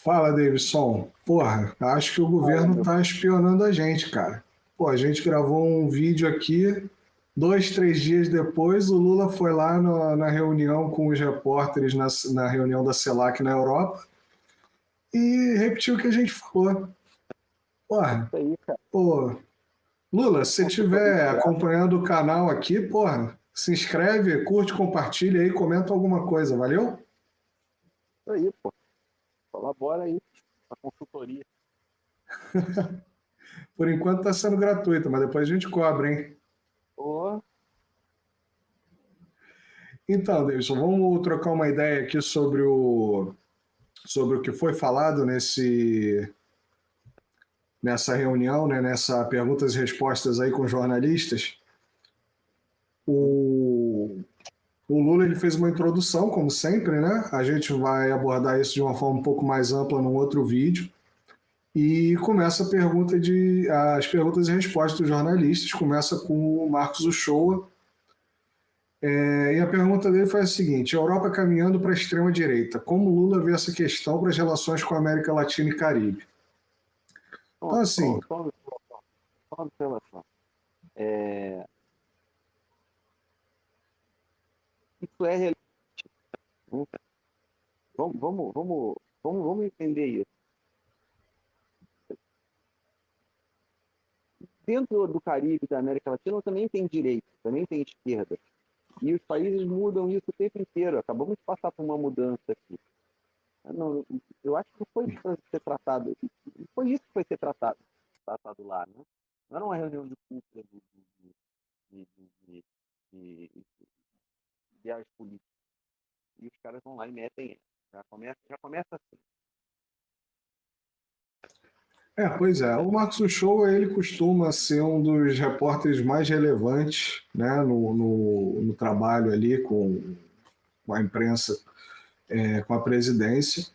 Fala, Davidson. Porra, acho que o Fala, governo meu. tá espionando a gente, cara. Pô, a gente gravou um vídeo aqui, 2, 3 dias depois, o Lula foi lá na reunião com os repórteres na reunião da CELAC na Europa e repetiu o que a gente falou. Porra, Isso aí, cara. pô, Lula, se você Consultoria de estiver graça. acompanhando o canal aqui, porra, se inscreve, curte, compartilha aí, comenta alguma coisa, valeu? Isso aí, pô. Colabora aí. A consultoria. Por enquanto tá sendo gratuito, mas depois a gente cobra, hein? Pô, Então, Davidson, vamos trocar uma ideia aqui sobre o que foi falado nessa reunião, né, nessa perguntas e respostas aí com jornalistas. O, o Lula ele fez uma introdução, como sempre, né? A gente vai abordar isso de uma forma um pouco mais ampla num outro vídeo. E começa as perguntas e respostas dos jornalistas. Começa com o Marcos Uchoa. E a pergunta dele foi a seguinte: a Europa caminhando para a extrema-direita. Como Lula vê essa questão para as relações com a América Latina e Caribe? Então, assim, só uma observação. Só uma observação. É, isso é relevante. Vamos entender isso. Dentro do Caribe, da América Latina, também tem direita, também tem esquerda. E os países mudam isso o tempo inteiro. Acabamos de passar por uma mudança aqui. Não, eu acho que não foi para ser tratado. Foi isso que foi ser tratado lá, né? Não era uma reunião de cúpula de, de, de, de, de áreas políticas. E os caras vão lá e metem. Já começa assim. pois é, o Marcos Uchoa ele costuma ser um dos repórteres mais relevantes, né, no trabalho ali com a imprensa, com a presidência,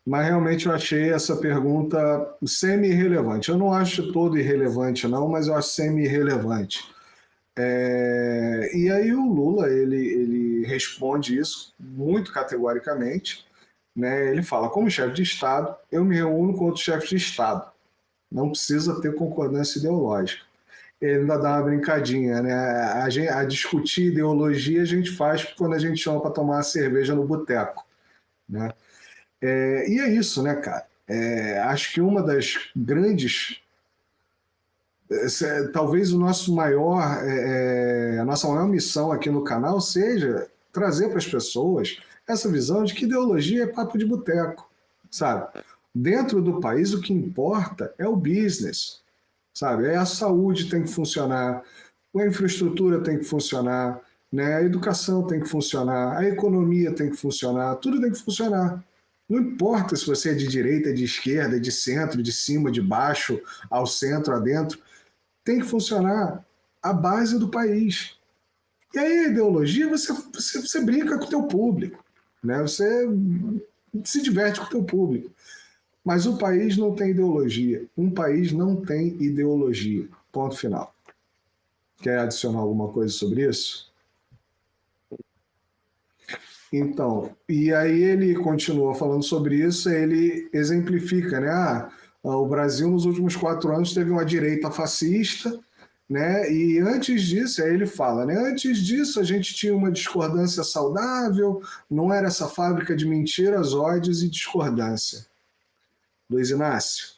mas realmente eu achei essa pergunta semi-irrelevante. Eu não acho todo irrelevante, não, mas eu acho semi-irrelevante. E aí o Lula ele responde isso muito categoricamente, né? Ele fala: como chefe de Estado, eu me reúno com outros chefes de Estado. Não precisa ter concordância ideológica. Ele ainda dá uma brincadinha, né? A discutir ideologia a gente faz quando a gente chama para tomar uma cerveja no boteco, né? E é isso, né, cara? Acho que uma das grandes talvez a nossa maior missão aqui no canal seja trazer para as pessoas essa visão de que ideologia é papo de boteco, sabe? Dentro do país o que importa é o business, sabe? A saúde tem que funcionar, a infraestrutura tem que funcionar, né? A educação tem que funcionar, a economia tem que funcionar, tudo tem que funcionar. Não importa se você é de direita, de esquerda, de centro, de cima, de baixo, ao centro, adentro, tem que funcionar a base do país. E aí a ideologia, você brinca com o teu público, né? Você se diverte com o teu público. Mas o país não tem ideologia. Um país não tem ideologia. Ponto final. Quer adicionar alguma coisa sobre isso? Então, e aí ele continua falando sobre isso, ele exemplifica, né? O Brasil nos últimos 4 anos teve uma direita fascista, né? E antes disso, aí ele fala, né? Antes disso a gente tinha uma discordância saudável, não era essa fábrica de mentiras, ódios e discordância. Luiz Inácio.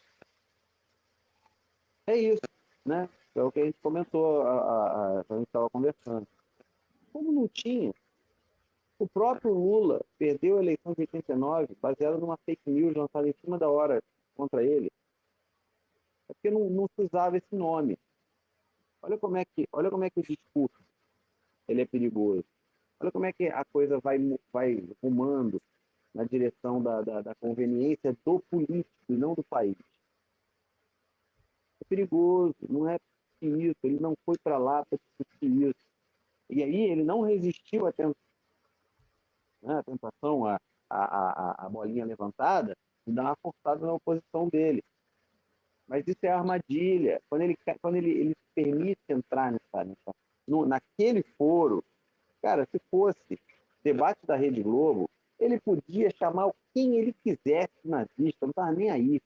É isso, né? É o que a gente comentou, a gente estava conversando. Como não tinha, o próprio Lula perdeu a eleição de 89 baseado numa fake news lançada em cima da hora contra ele. É porque não se usava esse nome. Olha como é que o discurso ele é perigoso. Olha como é que a coisa vai rumando na direção da conveniência do político e não do país. É perigoso, não é isso, ele não foi para lá para discutir isso. E aí ele não resistiu à tentação, à bolinha levantada, e dar uma forçada na oposição dele. Mas isso é armadilha. Quando ele se permite entrar naquele foro, cara, se fosse debate da Rede Globo, Ele podia chamar quem ele quisesse de nazista, não estava nem aí.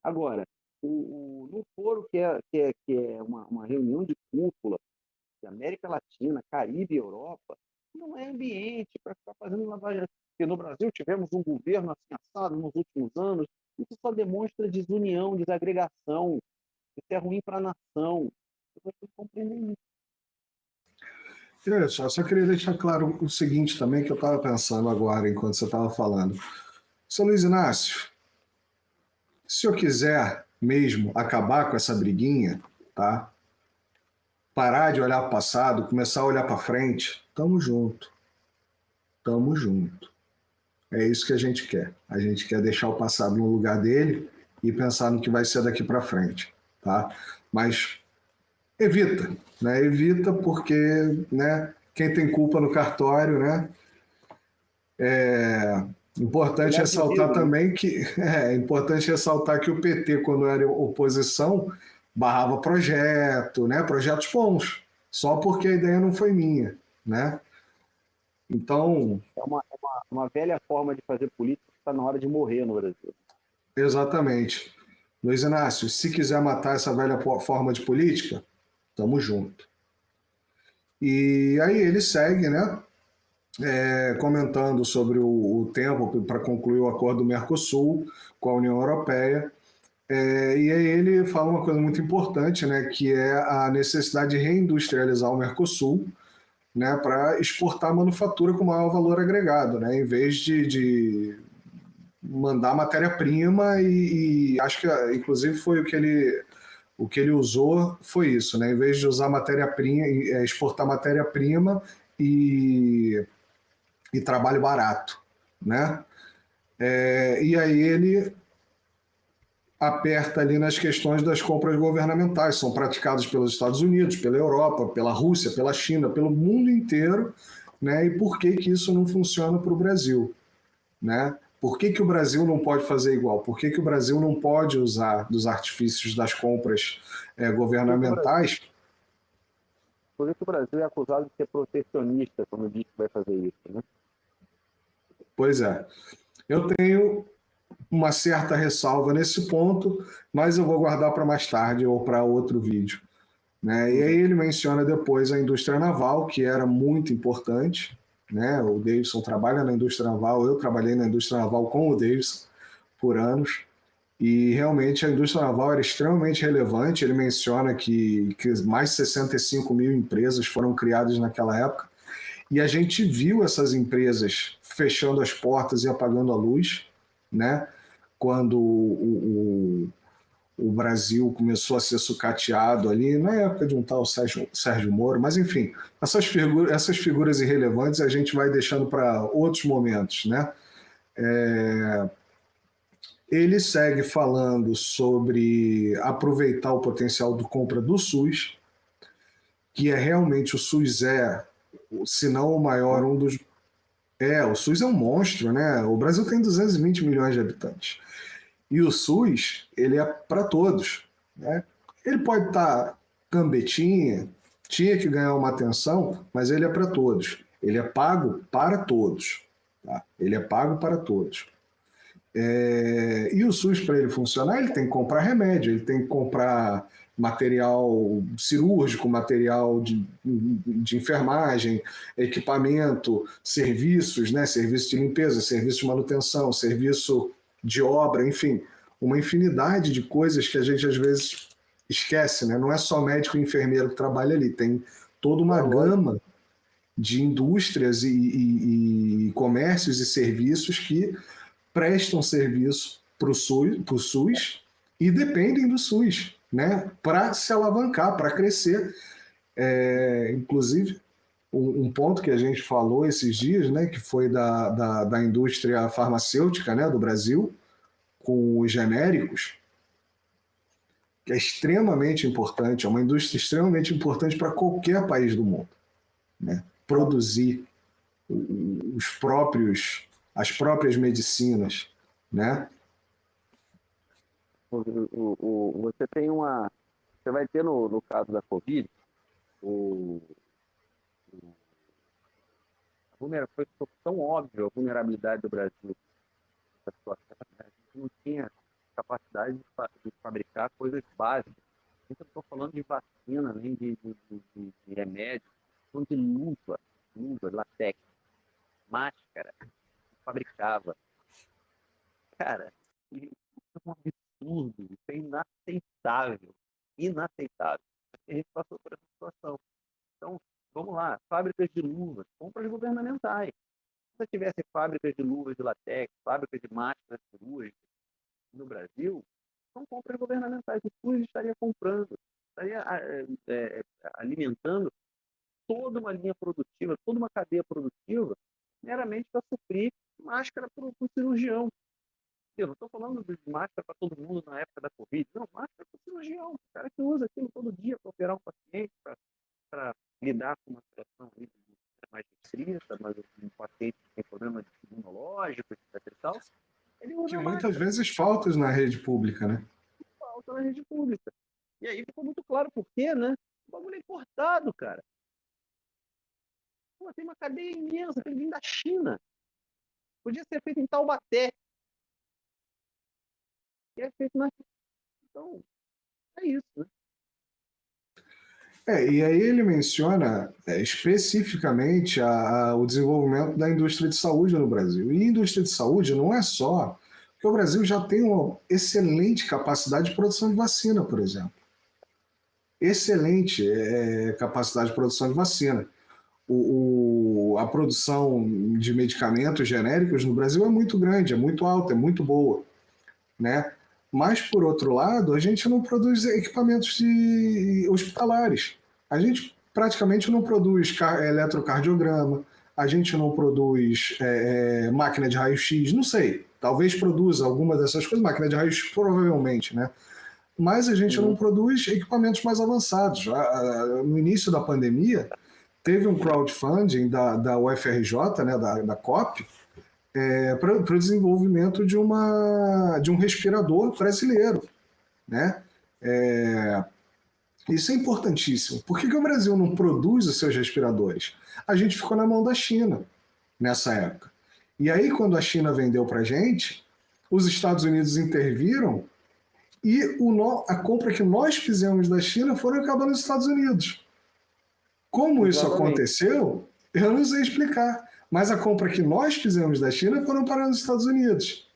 Agora, no foro que é uma reunião de cúpula de América Latina, Caribe e Europa, não é ambiente para ficar fazendo lavagem. Porque no Brasil tivemos um governo assim assado nos últimos anos, isso só demonstra desunião, desagregação, isso é ruim para a nação. Você compreender isso. E olha só queria deixar claro o seguinte também, que eu estava pensando agora, enquanto você estava falando. Seu Luiz Inácio, se eu quiser mesmo acabar com essa briguinha, tá? Parar de olhar para o passado, começar a olhar para frente, tamo junto. Tamo junto. É isso que a gente quer. A gente quer deixar o passado no lugar dele e pensar no que vai ser daqui para frente, tá? Mas evita, né? Evita porque, né? Quem tem culpa no cartório, né? Importante Leva o ressaltar dedo, né? também que é importante ressaltar que o PT, quando era oposição, barrava projeto, né? Projetos bons, só porque a ideia não foi minha, né? Então, É uma velha forma de fazer política que está na hora de morrer no Brasil. exatamente. Luiz Inácio, se quiser matar essa velha forma de política, tamo junto. E aí ele segue, né? Comentando sobre o tempo para concluir o acordo do Mercosul com a União Europeia. E aí ele fala uma coisa muito importante, né, que é a necessidade de reindustrializar o Mercosul, né, para exportar manufatura com maior valor agregado, né, em vez de mandar matéria-prima e acho que inclusive foi o que ele usou foi isso, né, em vez de usar matéria-prima, exportar matéria-prima e trabalho barato, né? E aí ele aperta ali nas questões das compras governamentais, são praticadas pelos Estados Unidos, pela Europa, pela Rússia, pela China, pelo mundo inteiro, né? E por que que isso não funciona para o Brasil, né? Por que que o Brasil não pode fazer igual? Por que que o Brasil não pode usar dos artifícios das compras Por que o Brasil, governamentais? por que o Brasil é acusado de ser protecionista quando diz que vai fazer isso, né? Pois é. Eu tenho uma certa ressalva nesse ponto, mas eu vou guardar para mais tarde ou para outro vídeo, né? E aí ele menciona depois a indústria naval, que era muito importante, né? O Davidson trabalha na indústria naval, eu trabalhei na indústria naval com o Davidson por anos, e realmente a indústria naval era extremamente relevante. Ele menciona que mais de 65 mil empresas foram criadas naquela época, e a gente viu essas empresas fechando as portas e apagando a luz, né? Quando o Brasil começou a ser sucateado ali, na época de um tal Sérgio Moro, mas enfim, essas figuras irrelevantes a gente vai deixando para outros momentos, né? Ele segue falando sobre aproveitar o potencial de compra do SUS, que é realmente o SUS se não o maior, um dos. O SUS é um monstro, né? O Brasil tem 220 milhões de habitantes. E o SUS, ele é para todos, né? Ele pode estar gambetinha, tinha que ganhar uma atenção, mas ele é para todos. Ele é pago para todos. Tá? Ele é pago para todos. E o SUS, para ele funcionar, ele tem que comprar remédio, ele tem que comprar material cirúrgico, material de enfermagem, equipamento, serviços, né? Serviço de limpeza, serviço de manutenção, serviço de obra, enfim, uma infinidade de coisas que a gente às vezes esquece, né? Não é só médico e enfermeiro que trabalha ali, tem toda uma gama de indústrias e comércios e serviços que prestam serviço para o SUS e dependem do SUS, né, para se alavancar, para crescer. Inclusive, um ponto que a gente falou esses dias, né, que foi da indústria farmacêutica, né, do Brasil, com os genéricos, que é extremamente importante, é uma indústria extremamente importante para qualquer país do mundo, né? Produzir as próprias medicinas, né? Você tem uma. Você vai ter no caso da Covid, o, foi tão óbvio a vulnerabilidade do Brasil nessa situação, né? A gente não tinha capacidade de fabricar coisas básicas. Eu não estou falando de vacina, nem de remédio, estou falando de luva, latex, máscara, que fabricava. Cara, isso é um absurdo, isso é inaceitável. Inaceitável. E a gente passou por essa situação. Então, vamos lá, fábricas de luvas, compras governamentais. Se você tivesse fábricas de luvas de latex, fábricas de máscaras cirúrgicas no Brasil, são compras governamentais. O SUS estaria comprando, estaria alimentando toda uma linha produtiva, toda uma cadeia produtiva, meramente para suprir máscara para o cirurgião. Eu não estou falando de máscara para todo mundo na época da Covid, não, máscara para o cirurgião, o cara que usa aquilo todo dia para operar um paciente, para lidar com uma situação mais restrita, mas um paciente que tem problema imunológico, etc. E tal, ele Que usa muitas máscara, vezes falta na rede pública, né? falta na rede pública. E aí ficou muito claro por quê, né? O bagulho é importado, cara. Pô, tem uma cadeia imensa, tem que vir da China. Podia ser feito em Taubaté. E é feito na China. Então, é isso, né? E aí ele menciona especificamente o desenvolvimento da indústria de saúde no Brasil. E indústria de saúde não é só porque o Brasil já tem uma excelente capacidade de produção de vacina, por exemplo. Excelente capacidade de produção de vacina. A produção de medicamentos genéricos no Brasil é muito grande, é muito alta, é muito boa, né? Mas, por outro lado, a gente não produz equipamentos hospitalares. A gente praticamente não produz eletrocardiograma, a gente não produz máquina de raio-x, não sei. Talvez produza alguma dessas coisas, máquina de raio-x provavelmente, né? Mas a gente não produz equipamentos mais avançados. No início da pandemia, teve um crowdfunding da UFRJ, né, da COP, para o desenvolvimento de um respirador brasileiro, né? Isso é importantíssimo. Por que o Brasil não produz os seus respiradores? A gente ficou na mão da China nessa época. E aí, quando a China vendeu para a gente, os Estados Unidos interviram e a compra que nós fizemos da China foram acabar nos Estados Unidos. Como isso aconteceu, eu não sei explicar. Mas a compra que nós fizemos da China foram para os Estados Unidos.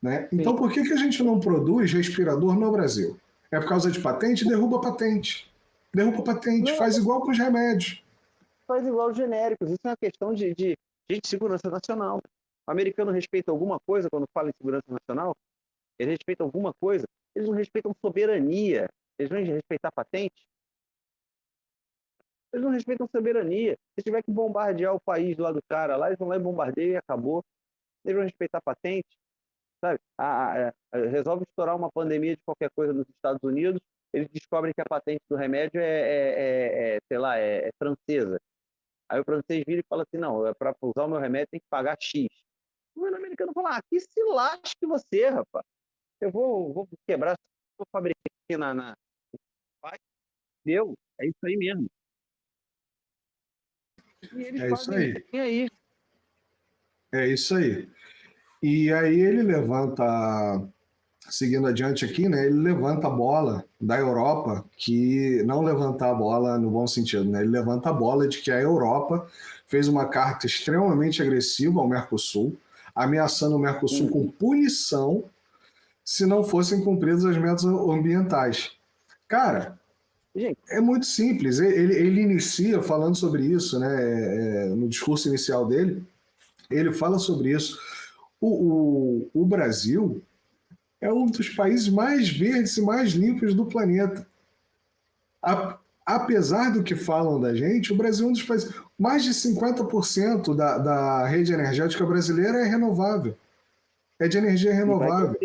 Né? Então, por que a gente não produz respirador no Brasil? É por causa de patente? Derruba patente. Derruba patente. Não, faz igual com os remédios. faz igual os genéricos. Isso é uma questão de segurança nacional. O americano respeita alguma coisa quando fala em segurança nacional? Eles respeitam alguma coisa? Eles não respeitam soberania. Eles vão respeitar patente? Eles não respeitam soberania. Se tiver que bombardear o país lá do cara, lá eles vão lá e bombardeiam e acabou. Eles vão respeitar patente? Sabe? Resolve estourar uma pandemia de qualquer coisa nos Estados Unidos, eles descobrem que a patente do remédio sei lá, é francesa. Aí o francês vira e fala assim, não, para usar o meu remédio tem que pagar X. O governo americano fala, que se lasque você, rapaz. Eu vou quebrar, vou fabricar aqui na... Deu, é isso aí mesmo. E eles isso fazem aí. isso aí. É isso aí. E aí ele levanta, seguindo adiante aqui, né, ele levanta a bola da Europa, que não levantar a bola no bom sentido, né, ele levanta a bola de que a Europa fez uma carta extremamente agressiva ao Mercosul, ameaçando o Mercosul com punição se não fossem cumpridas as metas ambientais. Cara, é muito simples. Ele inicia falando sobre isso, né, no discurso inicial dele, ele fala sobre isso. O Brasil é um dos países mais verdes e mais limpos do planeta. Apesar do que falam da gente, o Brasil é um dos países. Mais de 50% da rede energética brasileira é renovável. É de energia renovável.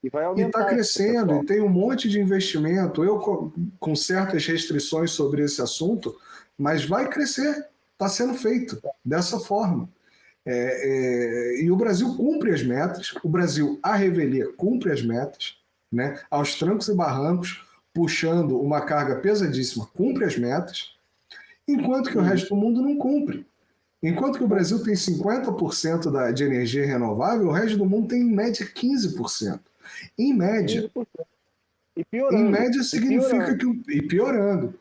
E vai E está aumentar. crescendo, e tem um monte de investimento. Eu, com certas restrições sobre esse assunto, mas vai crescer. Está sendo feito dessa forma. E o Brasil cumpre as metas, o Brasil, à revelia, cumpre as metas, né? Aos trancos e barrancos, puxando uma carga pesadíssima, cumpre as metas, enquanto que o resto do mundo não cumpre. Enquanto que o Brasil tem 50% de energia renovável, o resto do mundo tem em média 15%. Em média. 15%. E Em piorando. média E significa piorando. que. E piorando.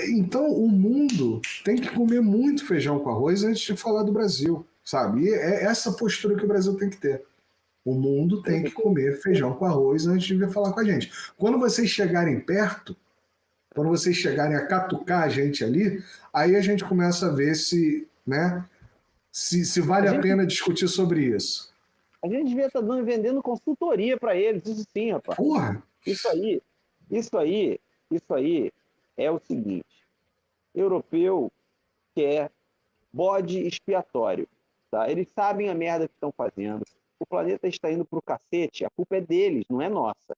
Então, o mundo tem que comer muito feijão com arroz antes de falar do Brasil, sabe? E é essa postura que o Brasil tem que ter. O mundo Tem tem que que ter. comer feijão com arroz antes de vir falar com a gente. Quando vocês chegarem perto, quando vocês chegarem a catucar a gente ali, aí a gente começa a ver se, né, se A vale a gente, pena discutir sobre isso. a gente devia estar vendendo consultoria para eles, isso sim, rapaz. Porra! Isso aí, isso aí, isso aí é o seguinte: europeu quer bode expiatório, tá? Eles sabem a merda que estão fazendo. O planeta está indo pro cacete, a culpa é deles, não é nossa,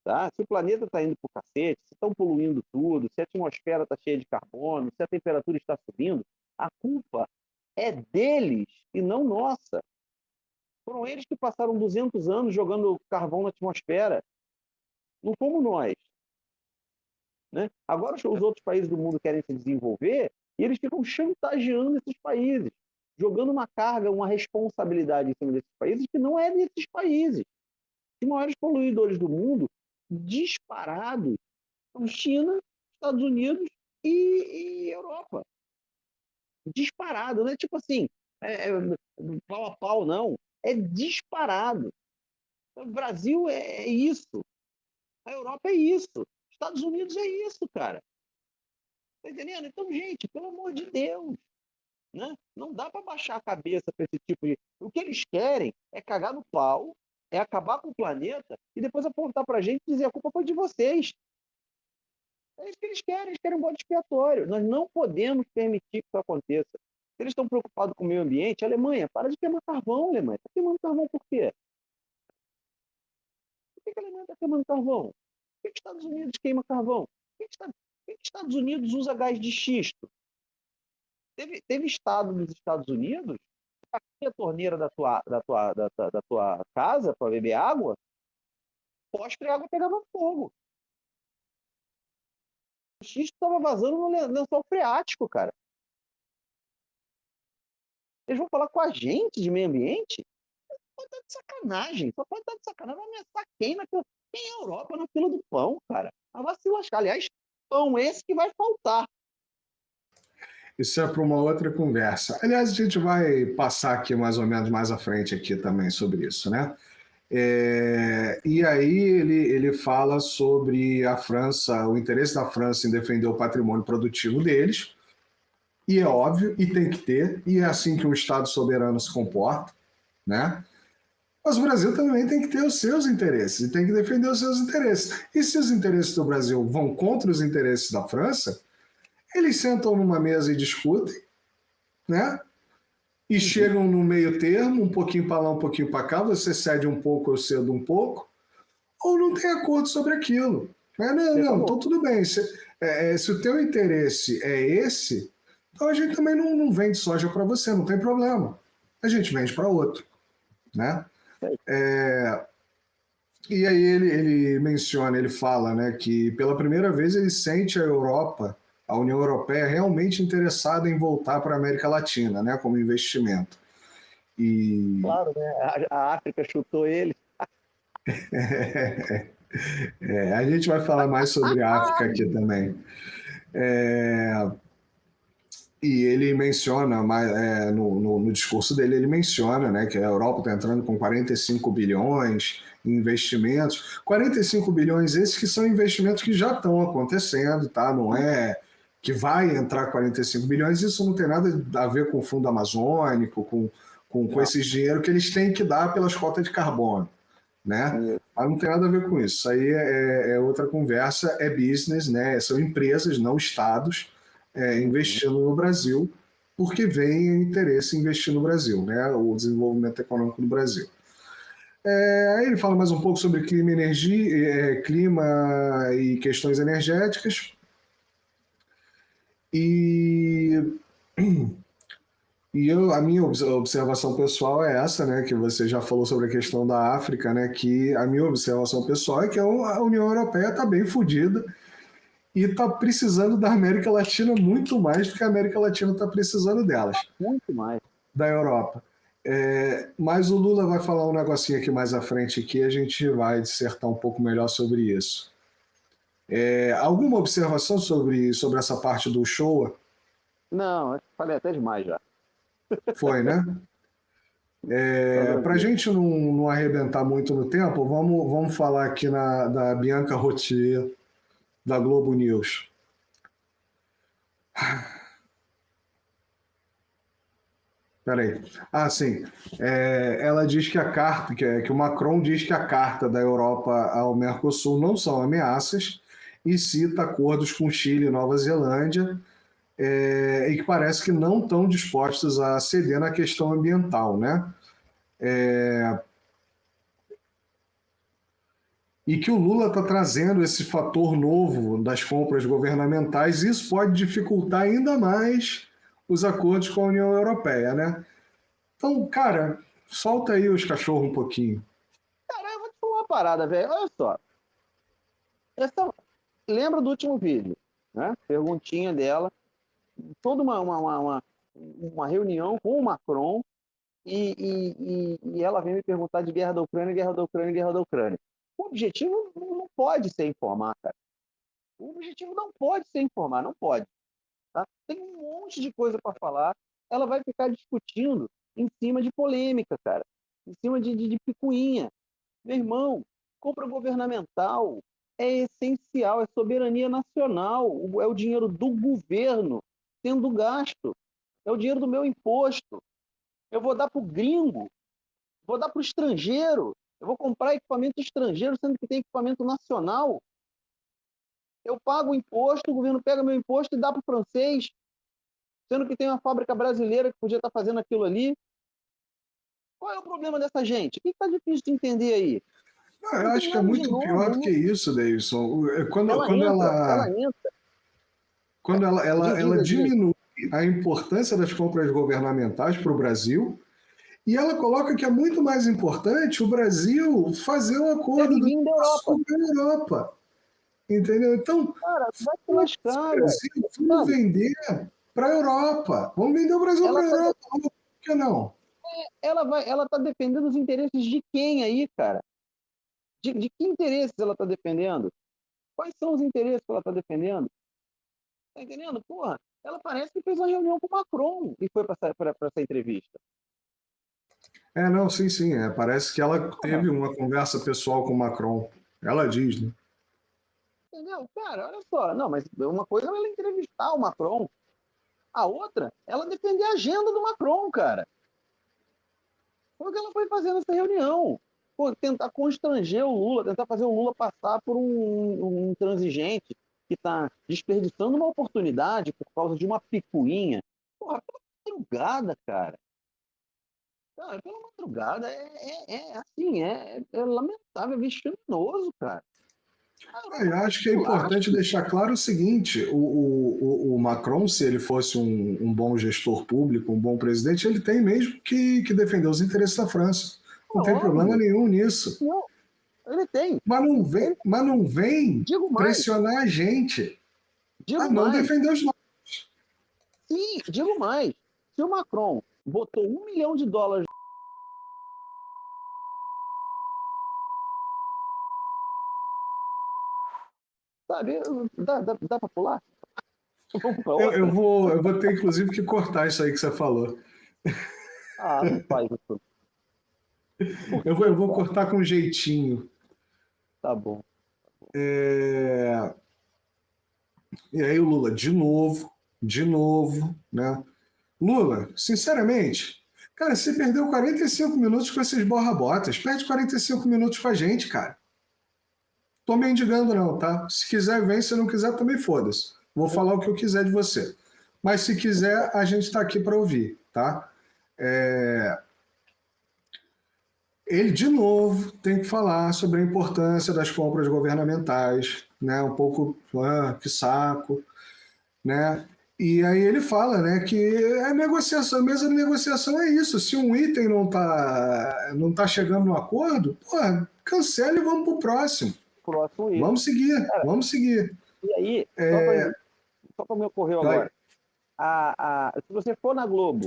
tá? Se o planeta está indo pro cacete, se estão poluindo tudo, se a atmosfera está cheia de carbono, se a temperatura está subindo, a culpa é deles e não nossa. Foram eles que passaram 200 anos jogando carvão na atmosfera, não fomos nós. Né? Agora os outros países do mundo querem se desenvolver e eles ficam chantageando esses países, jogando uma carga, uma responsabilidade em cima desses países que não é desses países. Os maiores poluidores do mundo, disparados, são China, Estados Unidos e Europa. Disparado, não é tipo assim, pau a pau, não. É disparado. O Brasil é isso. A Europa é isso. Estados Unidos é isso, cara. Tá entendendo? Então, gente, pelo amor de Deus, né? Não dá para baixar a cabeça para esse tipo de. O que eles querem é cagar no pau, é acabar com o planeta e depois apontar para a gente e dizer a culpa foi de vocês. É isso que eles querem um bode expiatório. Nós não podemos permitir que isso aconteça. Se eles estão preocupados com o meio ambiente, Alemanha, para de queimar carvão, Alemanha. Está queimando carvão por quê? Por que a Alemanha está queimando carvão? Por que os Estados Unidos queima carvão? Por que os Estados Unidos usa gás de xisto? Teve estado nos Estados Unidos, a torneira da tua casa para beber água, postre a água pegava fogo. O xisto estava vazando no lençol freático, cara. Eles vão falar com a gente de meio ambiente? Pode estar de sacanagem. Só pode estar de sacanagem. Vai ameaçar quem é a Europa na fila do pão, cara? Ela vai se lascar. Aliás, pão esse que vai faltar. Isso é para uma outra conversa. Aliás, a gente vai passar aqui mais ou menos mais à frente aqui também sobre isso, né? E aí ele fala sobre a França, o interesse da França em defender o patrimônio produtivo deles, e é óbvio, e tem que ter, e é assim que um Estado soberano se comporta, né? Mas o Brasil também tem que ter os seus interesses, e tem que defender os seus interesses. E se os interesses do Brasil vão contra os interesses da França, eles sentam numa mesa e discutem, né? E chegam no meio termo, um pouquinho para lá, um pouquinho para cá, você cede um pouco, eu cedo um pouco, ou não tem acordo sobre aquilo. Não, então tudo bem. Se o teu interesse é esse, então a gente também não vende soja para você, não tem problema. A gente vende para outro, né? E aí ele menciona, ele fala, né, que pela primeira vez ele sente a Europa, a União Europeia, realmente interessada em voltar para a América Latina, né, como investimento. E Claro, né? A África chutou ele. a gente vai falar mais sobre a África aqui também. E ele menciona, no discurso dele, ele menciona, né, que a Europa está entrando com 45 bilhões em investimentos. 45 bilhões esses que são investimentos que já estão acontecendo, tá? Não é que vai entrar 45 bilhões, isso não tem nada a ver com o Fundo Amazônico, com esses dinheiro que eles têm que dar pelas cotas de carbono, né? Mas não tem nada a ver com isso. Isso aí é outra conversa, é business, né? São empresas, não estados, investindo no Brasil, porque vem interesse em investir no Brasil, né? O desenvolvimento econômico do Brasil. Aí ele fala mais um pouco sobre clima e energia, clima e questões energéticas. E a minha observação pessoal é essa, né, que você já falou sobre a questão da África, né, que a minha observação pessoal é que a União Europeia está bem fodida e está precisando da América Latina muito mais do que a América Latina está precisando delas, Muito mais. da Europa. Mas o Lula vai falar um negocinho aqui mais à frente que a gente vai dissertar um pouco melhor sobre isso. Alguma observação sobre essa parte do show? Não, eu falei até demais já. Foi, né? Para a gente não arrebentar muito no tempo, vamos falar aqui da Bianca Rotier, da Globo News. Peraí. Sim. Ela diz que a carta, que o Macron diz que a carta da Europa ao Mercosul não são ameaças e cita acordos com Chile e Nova Zelândia, e que parece que não estão dispostos a ceder na questão ambiental, né? E que o Lula está trazendo esse fator novo das compras governamentais, e isso pode dificultar ainda mais os acordos com a União Europeia, né? Então, cara, solta aí os cachorros um pouquinho. Cara, eu vou te falar uma parada, velho. Olha só. Lembra do último vídeo, né? Perguntinha dela. Toda uma reunião com o Macron e ela vem me perguntar de guerra da Ucrânia, guerra da Ucrânia, guerra da Ucrânia. O objetivo não pode ser informar, cara. O objetivo não pode ser informar, não pode. Tá? Tem um monte de coisa para falar. Ela vai ficar discutindo em cima de polêmica, cara. Em cima de picuinha. Meu irmão, compra governamental é essencial, é soberania nacional, é o dinheiro do governo sendo gasto, é o dinheiro do meu imposto. Eu vou dar para o gringo, vou dar para o estrangeiro, eu vou comprar equipamento estrangeiro, sendo que tem equipamento nacional. Eu pago o imposto, o governo pega meu imposto e dá para o francês, sendo que tem uma fábrica brasileira que podia estar fazendo aquilo ali. Qual é o problema dessa gente? O que está difícil de entender aí? Eu acho que é muito pior do que isso, Davidson. Quando ela diminui a importância das compras governamentais para o Brasil, e ela coloca que é muito mais importante o Brasil fazer um acordo do Mercosul com a Europa. Entendeu? Então, cara, vai se lascar, Brasil, vamos vender para a Europa. Vamos vender o Brasil para a Europa. Por que não? Ela está defendendo os interesses de quem aí, cara? De que interesses ela está defendendo? Quais são os interesses que ela está defendendo? Tá entendendo? Porra, ela parece que fez uma reunião com o Macron e foi para essa entrevista. Não, sim. Parece que ela teve uma conversa pessoal com o Macron. Ela diz, né? Entendeu? Cara, olha só. Não, mas uma coisa é ela entrevistar o Macron. A outra, ela defender a agenda do Macron, cara. Foi o que ela foi fazer nessa reunião. Pô, tentar constranger o Lula, tentar fazer o Lula passar por um intransigente que está desperdiçando uma oportunidade por causa de uma picuinha. Porra, pela madrugada, cara. Cara, pela madrugada é lamentável, é vexaminoso, cara. Eu acho que é importante deixar claro o seguinte: o Macron, se ele fosse um bom gestor público, um bom presidente, ele tem mesmo que defender os interesses da França. Não tem problema nenhum nisso. Não, ele tem. Mas não vem pressionar a gente a não defender os nossos. Sim, digo mais. Se o Macron botou $1 milhão sabe, dá para pular? Eu vou ter, inclusive, que cortar isso aí que você falou. Não faz isso. Eu vou cortar com jeitinho. Tá bom. E aí o Lula, de novo, né? Lula, sinceramente, cara, você perdeu 45 minutos com esses borra-botas. Perde 45 minutos com a gente, cara. Tô mendigando não, tá? Se quiser, vem. Se não quiser, também foda-se. Vou falar o que eu quiser de você. Mas se quiser, a gente tá aqui para ouvir, tá? Ele, de novo, tem que falar sobre a importância das compras governamentais, né? Um pouco, que saco, né? E aí ele fala, né, que a negociação, a mesa de negociação é isso. Se um item não tá chegando no acordo, cancela e vamos pro próximo. Vamos seguir. E aí, só para me ocorreu Vai. agora, se você for na Globo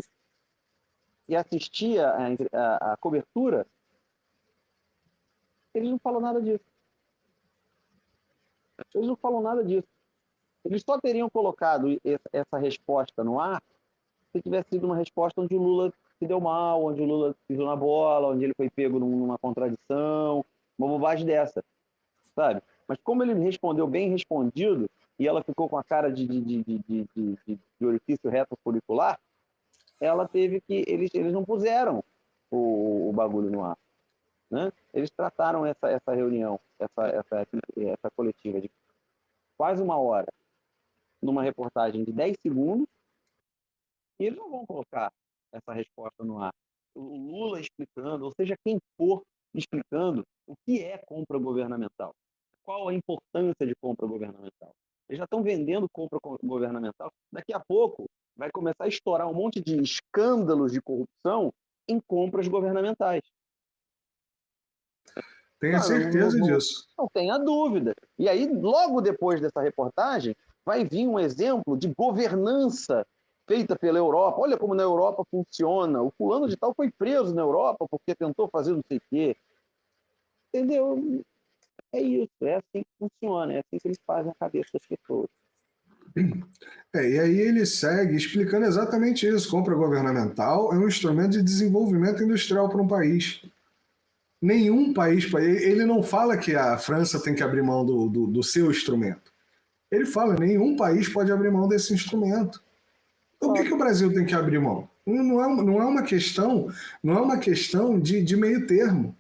e assistir a cobertura, eles não falam nada disso. Eles não falam nada disso. Eles só teriam colocado essa resposta no ar se tivesse sido uma resposta onde o Lula se deu mal, onde o Lula pisou na bola, onde ele foi pego numa contradição, uma bobagem dessa, sabe? Mas como ele respondeu bem respondido e ela ficou com a cara de orifício reto folicular, ela teve que... Eles não puseram o bagulho no ar, né? Eles trataram essa reunião, essa coletiva de quase uma hora, numa reportagem de 10 segundos, e eles não vão colocar essa resposta no ar. O Lula explicando, ou seja, quem for explicando o que é compra governamental, qual a importância de compra governamental. Eles já estão vendendo compra governamental. Daqui a pouco vai começar a estourar um monte de escândalos de corrupção em compras governamentais. Tenha certeza disso. Não tenha dúvida. E aí, logo depois dessa reportagem, vai vir um exemplo de governança feita pela Europa. Olha como na Europa funciona. O fulano de tal foi preso na Europa porque tentou fazer não sei o quê. Entendeu? É isso. É assim que funciona. É assim que eles fazem a cabeça das pessoas. E aí ele segue explicando exatamente isso. Compra governamental é um instrumento de desenvolvimento industrial para um país. Nenhum país... Ele não fala que a França tem que abrir mão do seu instrumento. Ele fala, nenhum país pode abrir mão desse instrumento. O que o Brasil tem que abrir mão? Não é uma questão de meio termo.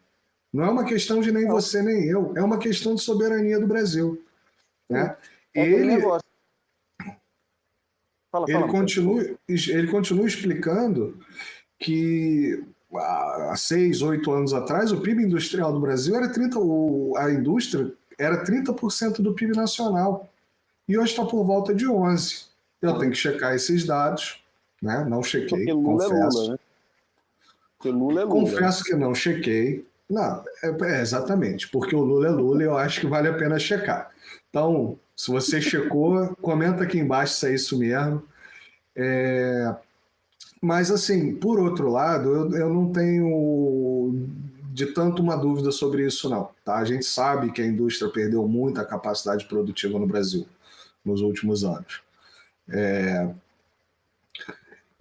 Não é uma questão de nem você nem eu. É uma questão de soberania do Brasil. Né? Ele continua explicando que há 6, 8 anos atrás o PIB industrial do Brasil era 30%, a indústria era 30% do PIB nacional. E hoje está por volta de 11%. Eu tenho que checar esses dados, né? Não chequei, confesso. É Lula, né? Porque Lula é Lula. Confesso que não chequei. Não, exatamente, porque o Lula é Lula e eu acho que vale a pena checar. Então, se você checou, comenta aqui embaixo se é isso mesmo. Mas, assim, por outro lado, eu não tenho de tanto uma dúvida sobre isso, não. Tá? A gente sabe que a indústria perdeu muita capacidade produtiva no Brasil nos últimos anos.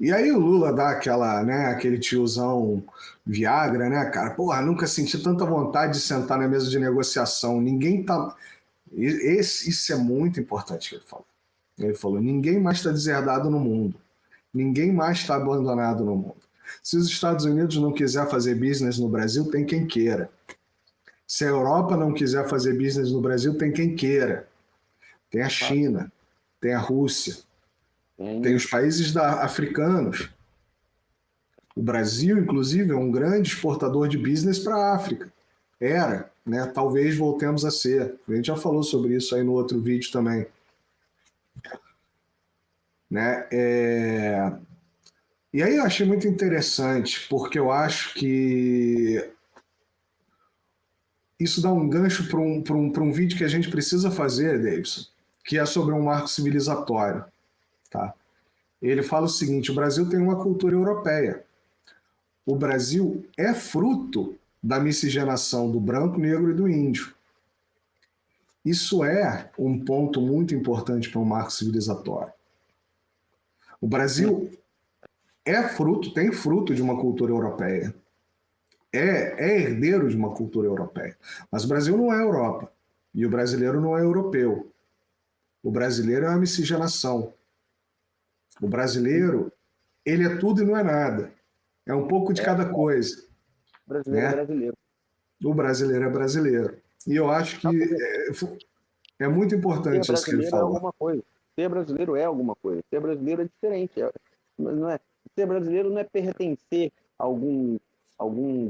E aí o Lula dá aquele tiozão Viagra, né, cara? Porra, nunca senti tanta vontade de sentar na mesa de negociação. Ninguém tá... Isso é muito importante que ele falou. Ele falou, ninguém mais está deserdado no mundo. Ninguém mais está abandonado no mundo. Se os Estados Unidos não quiser fazer business no Brasil, tem quem queira. Se a Europa não quiser fazer business no Brasil, tem quem queira. Tem a China, tem a Rússia, tem os países africanos. O Brasil, inclusive, é um grande exportador de business para a África. Era, né? Talvez voltemos a ser. A gente já falou sobre isso aí no outro vídeo também. Né? E aí eu achei muito interessante, porque eu acho que isso dá um gancho para um vídeo que a gente precisa fazer, Davidson, que é sobre um marco civilizatório. Tá? Ele fala o seguinte, o Brasil tem uma cultura europeia. O Brasil é fruto da miscigenação do branco, negro e do índio. Isso é um ponto muito importante para um marco civilizatório. O Brasil tem fruto de uma cultura europeia. É herdeiro de uma cultura europeia. Mas o Brasil não é Europa. E o brasileiro não é europeu. O brasileiro é uma miscigenação. O brasileiro, ele é tudo e não é nada. É um pouco de cada coisa. O brasileiro é brasileiro. O brasileiro é brasileiro. E eu acho que é muito importante isso que ele falou. Ser brasileiro é alguma coisa. Ser brasileiro é diferente. Ser brasileiro não é pertencer a algum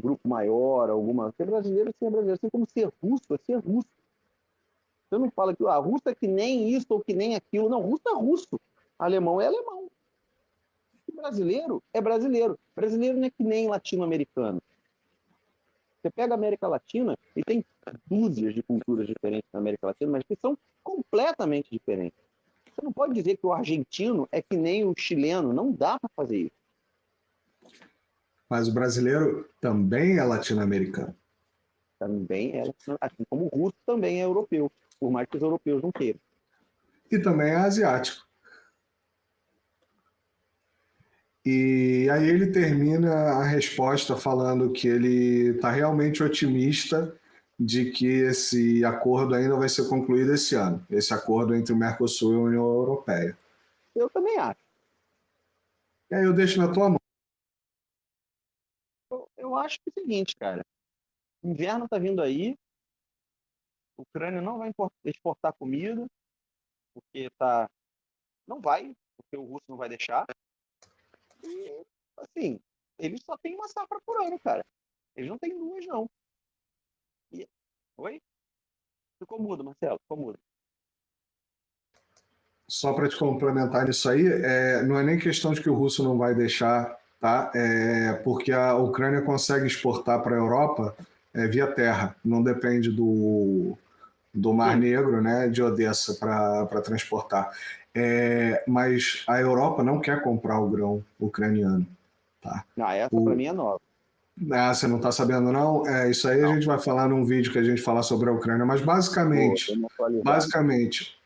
grupo maior, Ser brasileiro é ser brasileiro. Assim como ser russo é ser russo. Você não fala que russo é que nem isso ou que nem aquilo. Não, russo é russo. Alemão é alemão. E brasileiro é brasileiro. Brasileiro não é que nem latino-americano. Você pega a América Latina e tem dúzias de culturas diferentes na América Latina, mas que são completamente diferentes. Você não pode dizer que o argentino é que nem o chileno, não dá para fazer isso. Mas o brasileiro também é latino-americano. Também é, assim como o russo também é europeu, por mais que os europeus não queiram. E também é asiático. E aí ele termina a resposta falando que ele está realmente otimista de que esse acordo ainda vai ser concluído esse ano, esse acordo entre o Mercosul e a União Europeia. Eu também acho. E aí eu deixo na tua mão. Eu acho que é o seguinte, cara. Inverno tá vindo aí, a Ucrânia não vai exportar comida, porque tá. Não vai, porque o russo não vai deixar. E, assim, eles só têm uma safra por ano, cara. Eles não têm duas, não. E... Oi? Ficou mudo, Marcelo, ficou mudo. Só para te complementar nisso aí, não é nem questão de que o russo não vai deixar, tá? É porque a Ucrânia consegue exportar para a Europa via terra, não depende do Mar Sim. Negro, né, de Odessa para transportar. Mas a Europa não quer comprar o grão ucraniano. Tá? Essa para mim é nova. Você não está sabendo, não? Isso aí a gente vai falar num vídeo que a gente falar sobre a Ucrânia, mas basicamente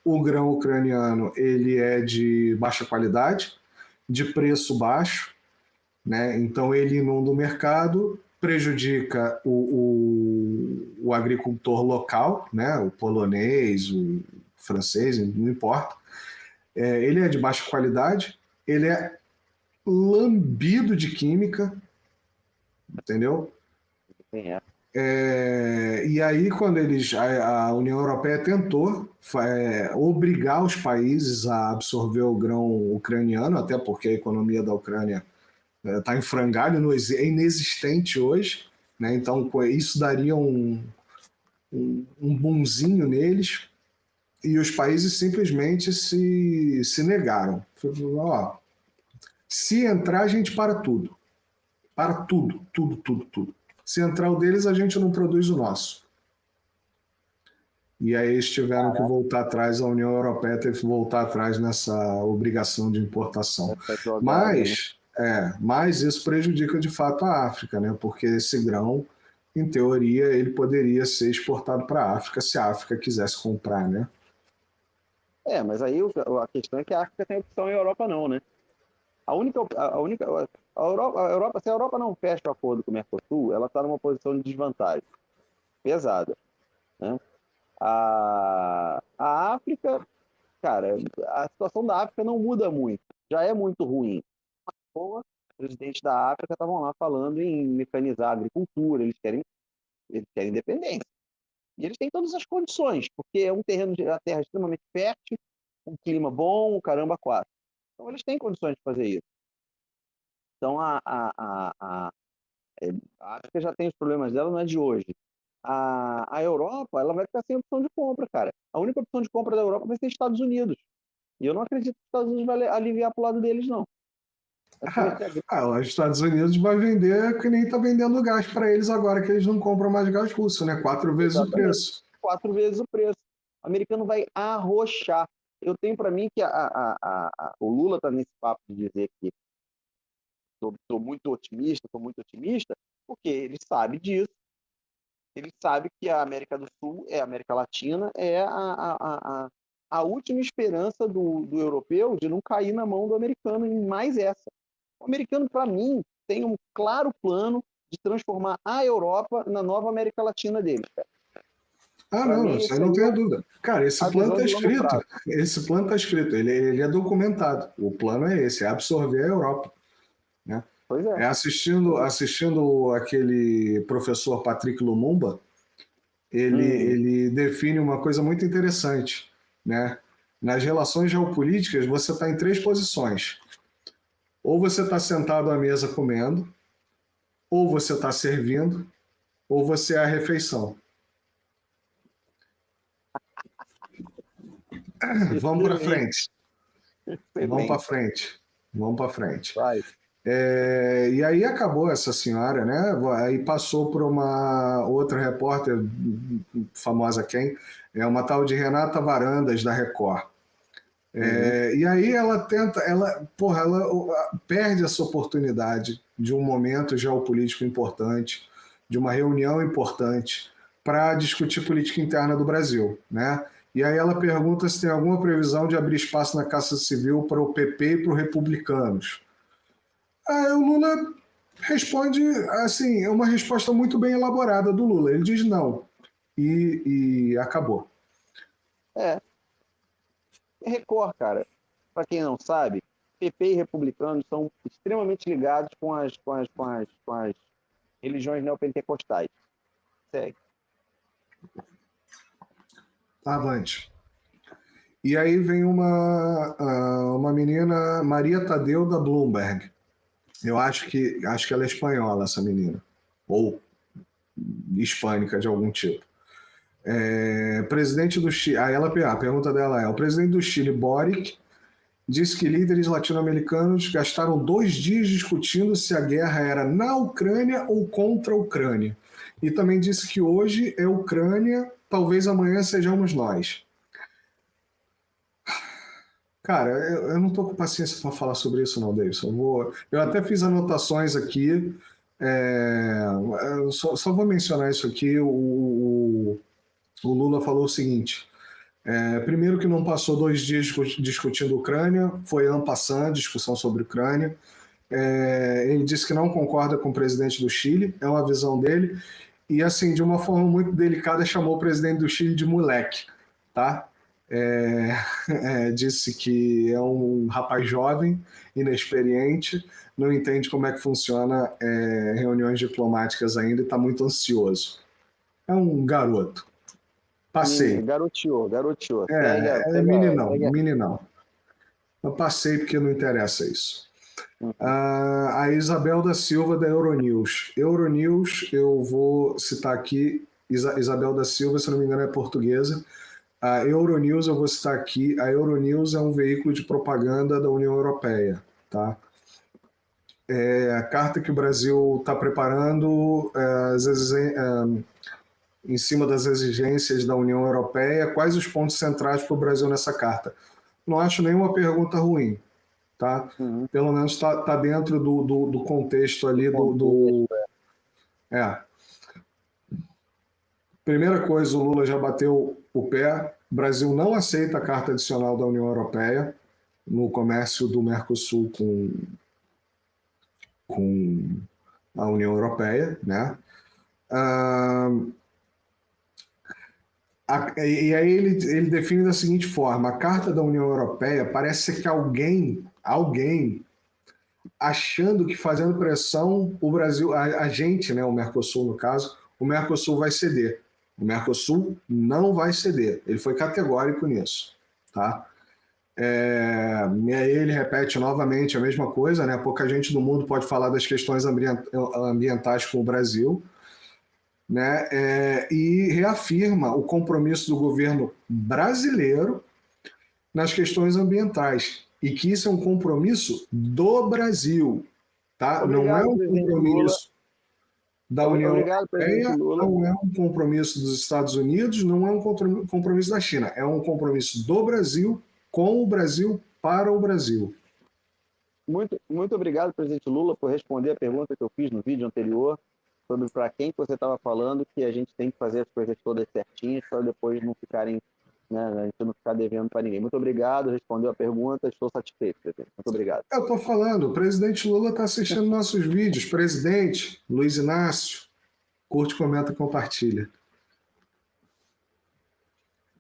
o grão ucraniano ele é de baixa qualidade, de preço baixo, né? Então ele inunda o mercado, prejudica o agricultor local, né? O polonês, o francês, não importa. Ele é de baixa qualidade, ele é lambido de química, entendeu? Sim, E aí, quando a União Europeia tentou obrigar os países a absorver o grão ucraniano, até porque a economia da Ucrânia está em frangalho, é inexistente hoje, né? Então isso daria um bonzinho neles, e os países simplesmente se negaram. Ó, se entrar, a gente para tudo. Para tudo, tudo, tudo, tudo. Se entrar o deles, a gente não produz o nosso. E aí eles tiveram que voltar atrás, a União Europeia teve que voltar atrás nessa obrigação de importação. Mas isso prejudica de fato a África, né? Porque esse grão, em teoria, ele poderia ser exportado para a África se a África quisesse comprar, né? mas aí a questão é que a África tem opção e a Europa não, né? A Europa, se a Europa não fecha o acordo com o Mercosul, ela está numa posição de desvantagem pesada, né? A África, cara, a situação da África não muda muito, já é muito ruim. Os presidentes da África estavam lá falando em mecanizar a agricultura, eles querem independência. E eles têm todas as condições, porque é a terra extremamente fértil, um clima bom, o caramba quatro. Então eles têm condições de fazer isso. Então a África já tem os problemas dela, não é de hoje. A Europa, ela vai ficar sem opção de compra, cara. A única opção de compra da Europa vai ser Estados Unidos. E eu não acredito que os Estados Unidos vai aliviar para o lado deles, não. Os Estados Unidos vai vender que nem está vendendo gás para eles agora, que eles não compram mais gás russo, né? 4 vezes o preço. 4 vezes o preço. O americano vai arrochar. Eu tenho para mim que o Lula está nesse papo de dizer que estou muito otimista, porque ele sabe disso. Ele sabe que a América do Sul, a América Latina, é a última esperança do europeu de não cair na mão do americano em mais essa. O americano, para mim, tem um claro plano de transformar a Europa na nova América Latina dele. Não, isso aí não tenha dúvida. Cara, esse plano está escrito. Esse plano está escrito, ele é documentado. O plano é esse, é absorver a Europa. Né? Pois é. Assistindo aquele professor Patrick Lumumba, ele define uma coisa muito interessante. Né? Nas relações geopolíticas, você está em 3 posições. Ou você está sentado à mesa comendo, ou você está servindo, ou você é a refeição. Vamos para frente. Vamos para frente. Vai. E aí acabou essa senhora, né? Aí passou por uma outra repórter famosa, quem? É uma tal de Renata Varandas, da Record. E aí ela tenta, porra, ela perde essa oportunidade de um momento geopolítico importante, de uma reunião importante para discutir política interna do Brasil, né? E aí ela pergunta se tem alguma previsão de abrir espaço na Casa Civil para o PP e para os republicanos. Aí o Lula responde assim, é uma resposta muito bem elaborada do Lula. Ele diz não e acabou. Record, cara, para quem não sabe, PP e republicanos são extremamente ligados com as religiões neopentecostais. Segue. Avante. E aí vem uma menina, Maria Tadeu, da Bloomberg. Eu acho que ela é espanhola, essa menina. Ou hispânica de algum tipo. Presidente do Chile. A pergunta dela é: o presidente do Chile, Boric, disse que líderes latino-americanos gastaram 2 dias discutindo se a guerra era na Ucrânia ou contra a Ucrânia. E também disse que hoje é Ucrânia, talvez amanhã sejamos nós. Cara, eu não estou com paciência para falar sobre isso, não, Davidson. Eu até fiz anotações aqui. Eu só vou mencionar isso aqui. O Lula falou o seguinte: primeiro, que não passou 2 dias discutindo Ucrânia, foi en passant, discussão sobre Ucrânia. Ele disse que não concorda com o presidente do Chile, é uma visão dele. E, assim, de uma forma muito delicada, chamou o presidente do Chile de moleque, tá? Disse que é um rapaz jovem, inexperiente, não entende como é que funciona reuniões diplomáticas ainda e está muito ansioso. É um garoto. Passei. Garoteou. Meninão. Eu passei porque não interessa isso. A Isabel da Silva, da Euronews. Euronews, eu vou citar aqui, Isabel da Silva, se não me engano é portuguesa. A Euronews, eu vou citar aqui, a Euronews é um veículo de propaganda da União Europeia, tá? A carta que o Brasil está preparando, em cima das exigências da União Europeia, quais os pontos centrais para o Brasil nessa carta? Não acho nenhuma pergunta ruim, tá? Pelo menos está dentro do contexto ali Primeira coisa, o Lula já bateu o pé. O Brasil não aceita a carta adicional da União Europeia no comércio do Mercosul com a União Europeia, né? E aí ele define da seguinte forma: a Carta da União Europeia parece ser que alguém achando que fazendo pressão o Brasil, a gente, né, o Mercosul no caso, o Mercosul vai ceder. O Mercosul não vai ceder. Ele foi categórico nisso, tá? E aí ele repete novamente a mesma coisa, né? Pouca gente do mundo pode falar das questões ambientais com o Brasil, né? E reafirma o compromisso do governo brasileiro nas questões ambientais e que isso é um compromisso do Brasil, tá? Obrigado, não é um compromisso da União Europeia, não é um compromisso dos Estados Unidos, não é um compromisso da China, é um compromisso do Brasil com o Brasil para o Brasil. Muito obrigado, presidente Lula, por responder a pergunta que eu fiz no vídeo anterior sobre para quem você estava falando, que a gente tem que fazer as coisas todas certinhas para depois não ficarem, né, a gente não ficar devendo para ninguém. Muito obrigado, respondeu a pergunta, estou satisfeito, presidente. Muito obrigado. Eu estou falando, o presidente Lula está assistindo nossos vídeos. Presidente, Luiz Inácio, curte, comenta, compartilha.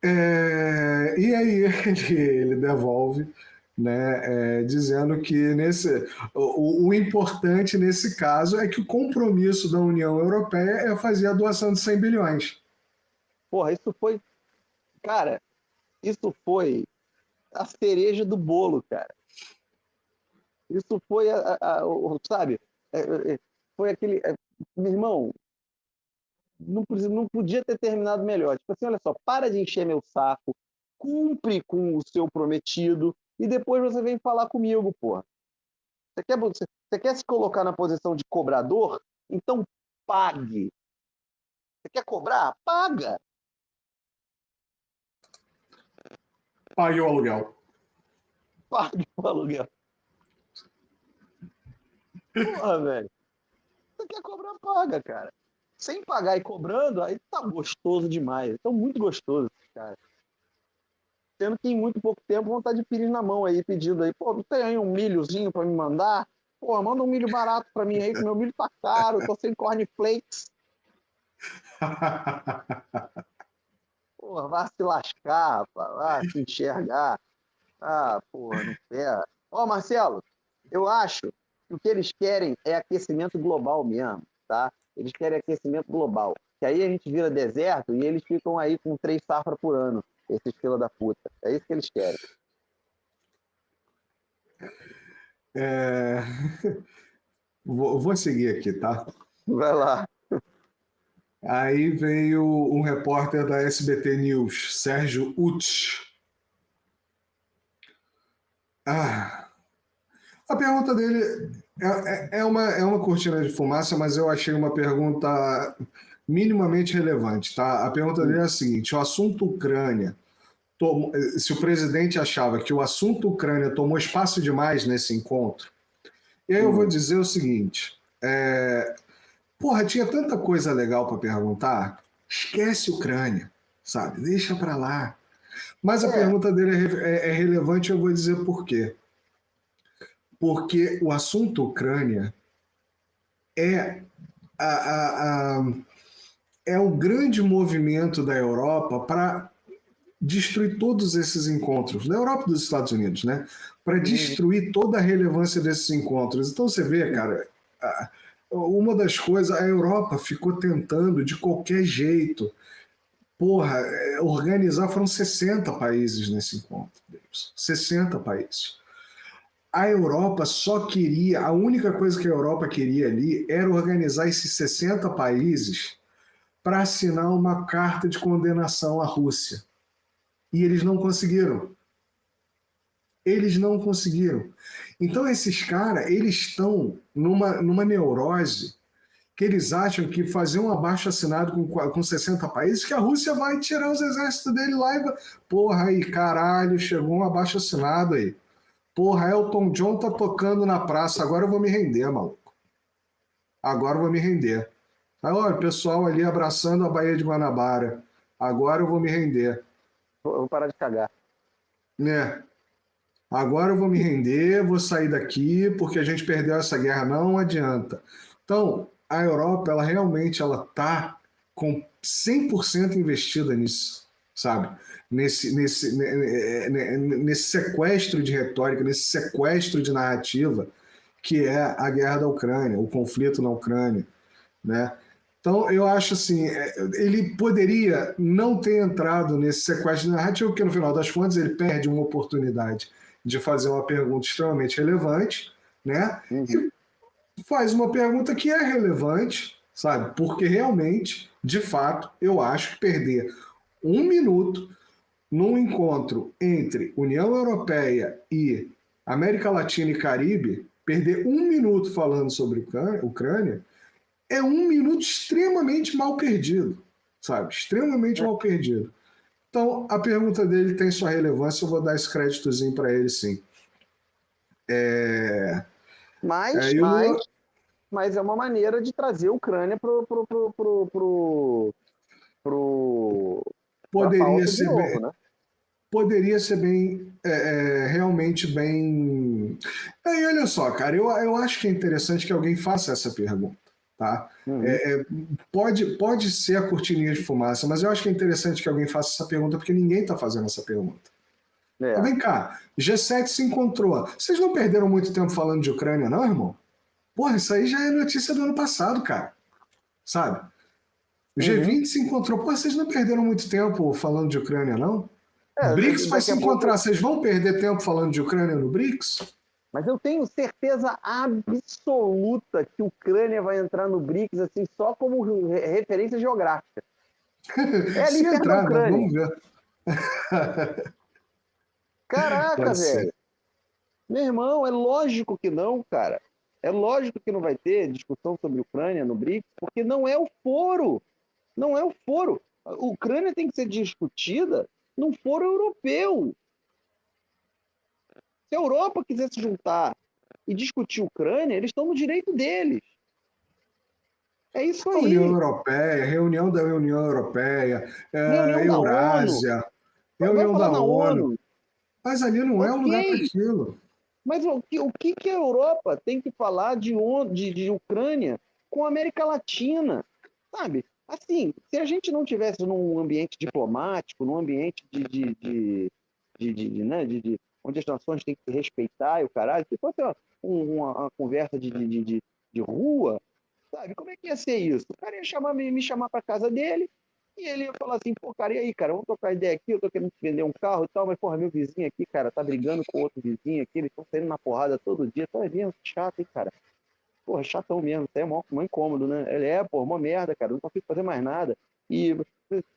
E aí ele devolve, né, dizendo que o importante nesse caso é que o compromisso da União Europeia é fazer a doação de 100 bilhões. Porra, cara, isso foi a cereja do bolo, cara. Isso foi sabe, foi aquele, meu irmão, não podia ter terminado melhor. Tipo assim, olha só, para de encher meu saco, cumpre com o seu prometido e depois você vem falar comigo, porra. Você quer se colocar na posição de cobrador? Então pague. Você quer cobrar? Paga. Pague o aluguel. Pague o aluguel. Porra, velho. Você quer cobrar, paga, cara. Sem pagar e cobrando, aí tá gostoso demais. Estão muito gostosos, cara. Sendo que em muito pouco tempo vão estar de pires na mão aí, pedindo aí, pô, não tem aí um milhozinho pra me mandar? Pô, manda um milho barato pra mim aí, que meu milho tá caro, tô sem cornflakes. Porra, vá se lascar, rapaz, vá se enxergar. Ah, porra, não quer. Ó, Marcelo, eu acho que o que eles querem é aquecimento global mesmo, tá? Eles querem aquecimento global. Que aí a gente vira deserto e eles ficam aí com 3 safras por ano, esses fila da puta. É isso que eles querem. É... Vou seguir aqui, tá? Vai lá. Aí veio um repórter da SBT News, Sérgio Utz. A pergunta dele é uma cortina de fumaça, mas eu achei uma pergunta minimamente relevante, tá? A pergunta dele é a seguinte: o assunto Ucrânia, se o presidente achava que o assunto Ucrânia tomou espaço demais nesse encontro, e aí eu vou dizer o seguinte: porra, tinha tanta coisa legal para perguntar, esquece Ucrânia, sabe? Deixa para lá. Mas a pergunta dele é relevante, eu vou dizer por quê. Porque o assunto Ucrânia é, a, a, a, é o grande movimento da Europa para destruir todos esses encontros, da Europa e dos Estados Unidos, né? Para destruir toda a relevância desses encontros. Então você vê, cara, uma das coisas, a Europa ficou tentando de qualquer jeito, porra, organizar, foram 60 países nesse encontro, 60 países. A Europa só queria, a única coisa que a Europa queria ali era organizar esses 60 países para assinar uma carta de condenação à Rússia. E eles não conseguiram. Eles não conseguiram. Então esses caras, eles estão numa neurose que eles acham que fazer um abaixo-assinado com 60 países, que a Rússia vai tirar os exércitos dele lá e vai... Porra, aí, caralho, chegou um abaixo-assinado aí. Porra, Elton John tá tocando na praça, agora eu vou me render, maluco. Agora eu vou me render. Aí, olha, o pessoal ali abraçando a Baía de Guanabara. Agora eu vou me render. Vou parar de cagar. Né? Agora eu vou me render, vou sair daqui, porque a gente perdeu essa guerra, não adianta. Então, a Europa, ela realmente ela tá com 100% investida nisso, sabe? Nesse sequestro de retórica, nesse sequestro de narrativa que é a guerra da Ucrânia, o conflito na Ucrânia, né? Então, eu acho assim, ele poderia não ter entrado nesse sequestro de narrativa, porque no final das contas ele perde uma oportunidade de fazer uma pergunta extremamente relevante, né? E faz uma pergunta que é relevante, sabe? Porque realmente, de fato, eu acho que perder 1 minuto num encontro entre União Europeia e América Latina e Caribe, perder 1 minuto falando sobre Ucrânia, é 1 minuto extremamente mal perdido, sabe? Extremamente mal perdido. Então, a pergunta dele tem sua relevância, eu vou dar esse créditozinho para ele, sim. Mas é uma maneira de trazer a Ucrânia pra pauta de novo, né? Poderia ser bem, realmente bem... E olha só, cara, eu acho que é interessante que alguém faça essa pergunta, tá? Pode ser a cortininha de fumaça, mas eu acho que é interessante que alguém faça essa pergunta porque ninguém está fazendo essa pergunta. Então, vem cá, G7 se encontrou. Vocês não perderam muito tempo falando de Ucrânia, não, irmão? Porra, isso aí já é notícia do ano passado, cara. Sabe? O G20 se encontrou. Porra, vocês não perderam muito tempo falando de Ucrânia, não? BRICS vai se encontrar. Vocês vão perder tempo falando de Ucrânia no BRICS? Mas eu tenho certeza absoluta que a Ucrânia vai entrar no BRICS assim, só como referência geográfica. É ali se perto entrar, da Ucrânia. vamos ver. Caraca, velho. Meu irmão, é lógico que não, cara. É lógico que não vai ter discussão sobre Ucrânia no BRICS, porque não é o foro. Não é o foro. A Ucrânia tem que ser discutida num foro europeu. Se a Europa quiser se juntar e discutir Ucrânia, eles estão no direito deles. É isso A União aí. Europeia, reunião da União Europeia, Reunião da ONU. Eurásia, Vai reunião falar da na ONU. ONU. Mas ali não é o Ok. lugar para aquilo. Mas o que a Europa tem que falar de Ucrânia com a América Latina? Sabe? Assim, se a gente não tivesse num ambiente diplomático, num ambiente onde as nações têm que se respeitar e o caralho, se fosse uma conversa de rua, sabe? Como é que ia ser isso? O cara ia me chamar para casa dele e ele ia falar assim, pô, cara, e aí, cara, vamos trocar ideia aqui, eu tô querendo te vender um carro e tal, mas, porra, meu vizinho aqui, cara, tá brigando com outro vizinho aqui, eles estão saindo na porrada todo dia, tá vendo? Chato, hein, cara? Porra, chatão mesmo, isso aí é mó incômodo, né? Ele pô, mó merda, cara, não consigo fazer mais nada. E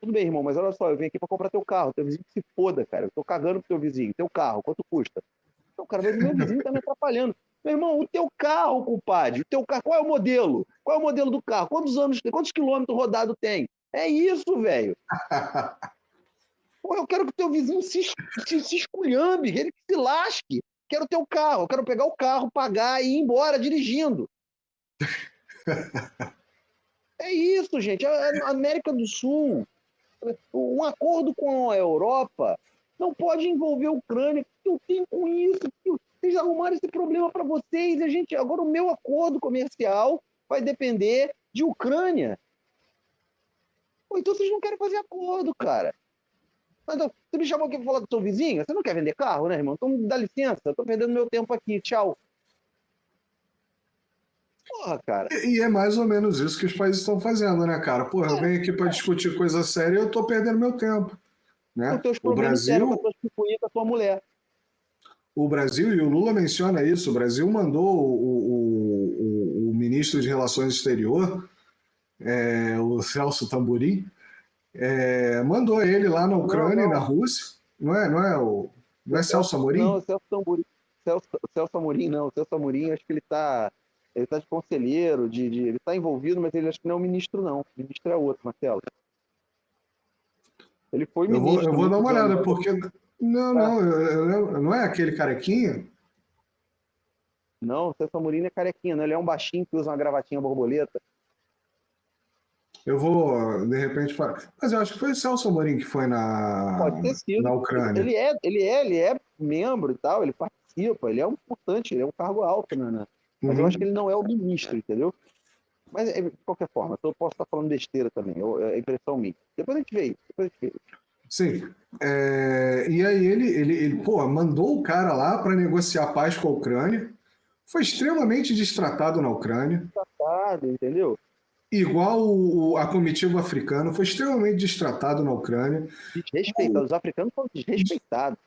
tudo bem, irmão, mas olha só, eu vim aqui pra comprar teu carro, teu vizinho que se foda, cara, eu tô cagando pro teu vizinho, teu carro, quanto custa? Então, cara, mas o meu vizinho tá me atrapalhando. Meu irmão, o teu carro, compadre, o teu carro, qual é o modelo? Qual é o modelo do carro? Quantos anos, quantos quilômetros rodado tem? É isso, velho. Pô, eu quero que o teu vizinho se esculhambe, ele que se lasque. Quero o teu carro, eu quero pegar o carro, pagar e ir embora dirigindo. É isso, gente. A América do Sul, um acordo com a Europa não pode envolver a Ucrânia. O que eu tenho com isso? Vocês arrumaram esse problema para vocês. Agora o meu acordo comercial vai depender de Ucrânia. Pô, então vocês não querem fazer acordo, cara. Então, você me chamou aqui para falar do seu vizinho? Você não quer vender carro, né, irmão? Então dá licença, eu tô perdendo meu tempo aqui. Tchau. Porra, cara. E é mais ou menos isso que os países estão fazendo, né, cara? Porra, eu venho aqui para discutir coisa séria e eu estou perdendo meu tempo, Os né? teus problemas internos com a tua picuinha com a tua mulher. O Brasil, e o Lula menciona isso, o Brasil mandou o ministro de Relações Exterior, o Celso Tamburim, mandou ele lá na Não, Ucrânia e na não. Rússia, não é Celso Não, Amorim? o Celso Amorim. Celso Amorim, não. O Celso Amorim, acho que ele tá de conselheiro, ele está envolvido, mas ele acho que não é o ministro, não. O ministro é outro, Marcelo. Ele foi Eu ministro vou dar muitos uma anos. olhada, porque. Não, É. não, não é aquele carequinha? Não, o Celso Amorim é carequinha, né? Ele é um baixinho que usa uma gravatinha borboleta. Eu vou, de repente, falar. Mas eu acho que foi o Celso Amorim que foi Pode ter na sido. Ucrânia. Ele é membro e tal, ele participa, ele é um importante, ele é um cargo alto, né? Mas eu acho que Uhum. ele não é o ministro, entendeu? Mas, de qualquer forma, eu posso estar falando besteira também, é impressão minha. Depois a gente vê isso. Sim. E aí pô, mandou o cara lá para negociar paz com a Ucrânia. Foi extremamente destratado na Ucrânia. Sabe, entendeu? Igual a comitiva africana, foi extremamente destratado na Ucrânia. Desrespeitado. Os africanos são desrespeitados.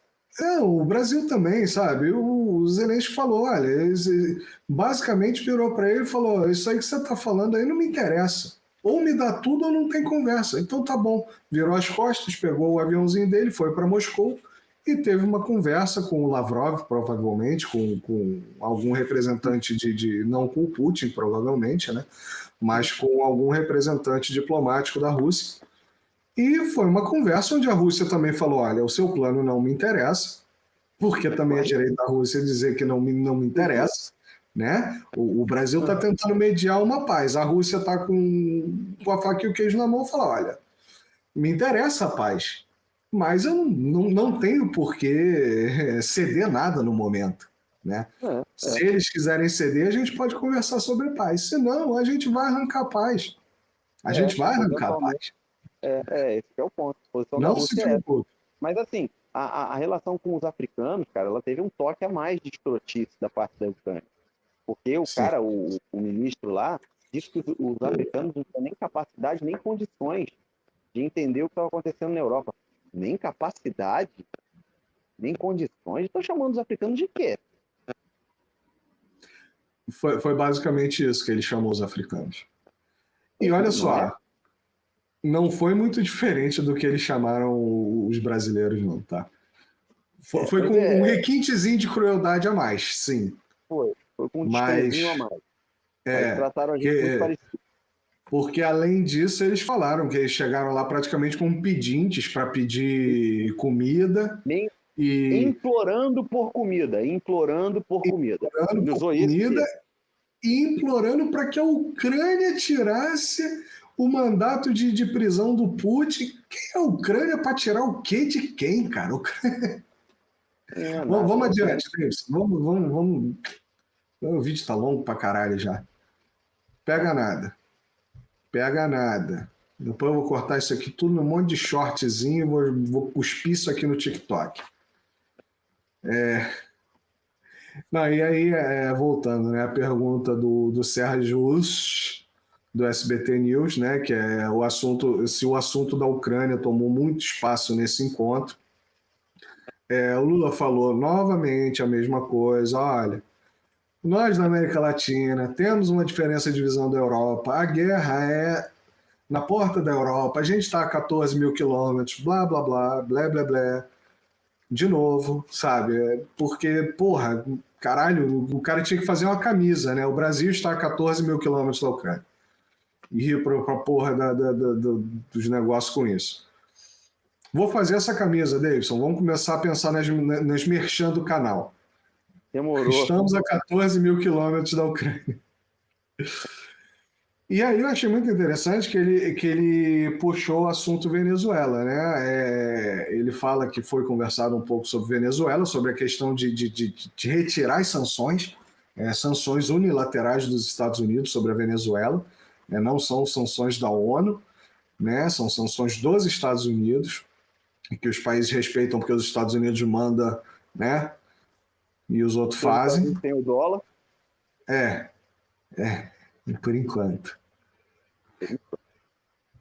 O Brasil também, sabe? O Zelensky falou, olha, basicamente virou para ele e falou, isso aí que você está falando aí não me interessa. Ou me dá tudo ou não tem conversa. Então tá bom. Virou as costas, pegou o aviãozinho dele, foi para Moscou e teve uma conversa com o Lavrov, provavelmente, com algum representante não com o Putin, provavelmente, né? Mas com algum representante diplomático da Rússia. E foi uma conversa onde a Rússia também falou: olha, o seu plano não me interessa, porque também é direito da Rússia dizer que não me interessa. Né? O Brasil está tentando mediar uma paz, a Rússia está com a faca e o queijo na mão e fala: olha, me interessa a paz, mas eu não tenho por que ceder nada no momento. Né? Se eles quiserem ceder, a gente pode conversar sobre paz, senão a gente vai arrancar a paz. A gente vai arrancar a Eventualmente. paz. Esse que é o ponto. A posição da Não se Rússia é essa. preocupe. Mas, assim, a relação com os africanos, cara, ela teve um toque a mais de escrotice da parte da Ucrânia. Porque o Sim. cara, o ministro lá, disse que os africanos não tinham nem capacidade, nem condições de entender o que estava acontecendo na Europa. Nem capacidade, nem condições. Estão chamando os africanos de quê? Foi basicamente isso que ele chamou os africanos. E olha Não é? só, não foi muito diferente do que eles chamaram os brasileiros, não, tá? Foi com um requintezinho de crueldade a mais, sim. Foi com um Mas desprezinho a mais. Mas trataram a gente muito parecido. Porque, além disso, eles falaram que eles chegaram lá praticamente como pedintes para pedir comida. Implorando por comida. Implorando por comida e implorando para que a Ucrânia tirasse o mandato de prisão do Putin. Quem é a Ucrânia para tirar o quê de quem, cara? Vamos adiante, Davidson. Vamos. O vídeo está longo pra caralho já. Pega nada. Depois eu vou cortar isso aqui tudo num monte de shortzinho e vou cuspir isso aqui no TikTok. Não, e aí, voltando, né, a pergunta do Sérgio Us, do SBT News, né, que é o assunto, se o assunto da Ucrânia tomou muito espaço nesse encontro. O Lula falou novamente a mesma coisa, olha, nós na América Latina temos uma diferença de visão da Europa, a guerra é na porta da Europa, a gente está a 14 mil quilômetros, blá, blá, blá, blé, blé, blé. De novo, sabe? Porque, porra, caralho, o cara tinha que fazer uma camisa, né? O Brasil está a 14 mil quilômetros da Ucrânia. E ir pra porra dos negócios com isso. Vou fazer essa camisa, Davidson. Vamos começar a pensar nas merchan do canal. Demorou. Estamos a 14 mil quilômetros da Ucrânia. E aí eu achei muito interessante que ele puxou o assunto Venezuela, né? Ele fala que foi conversado um pouco sobre Venezuela, sobre a questão de retirar as sanções, sanções unilaterais dos Estados Unidos sobre a Venezuela, né? Não são sanções da ONU, né? São sanções dos Estados Unidos, que os países respeitam porque os Estados Unidos mandam, né? E os outros fazem. Tem o dólar. Por enquanto.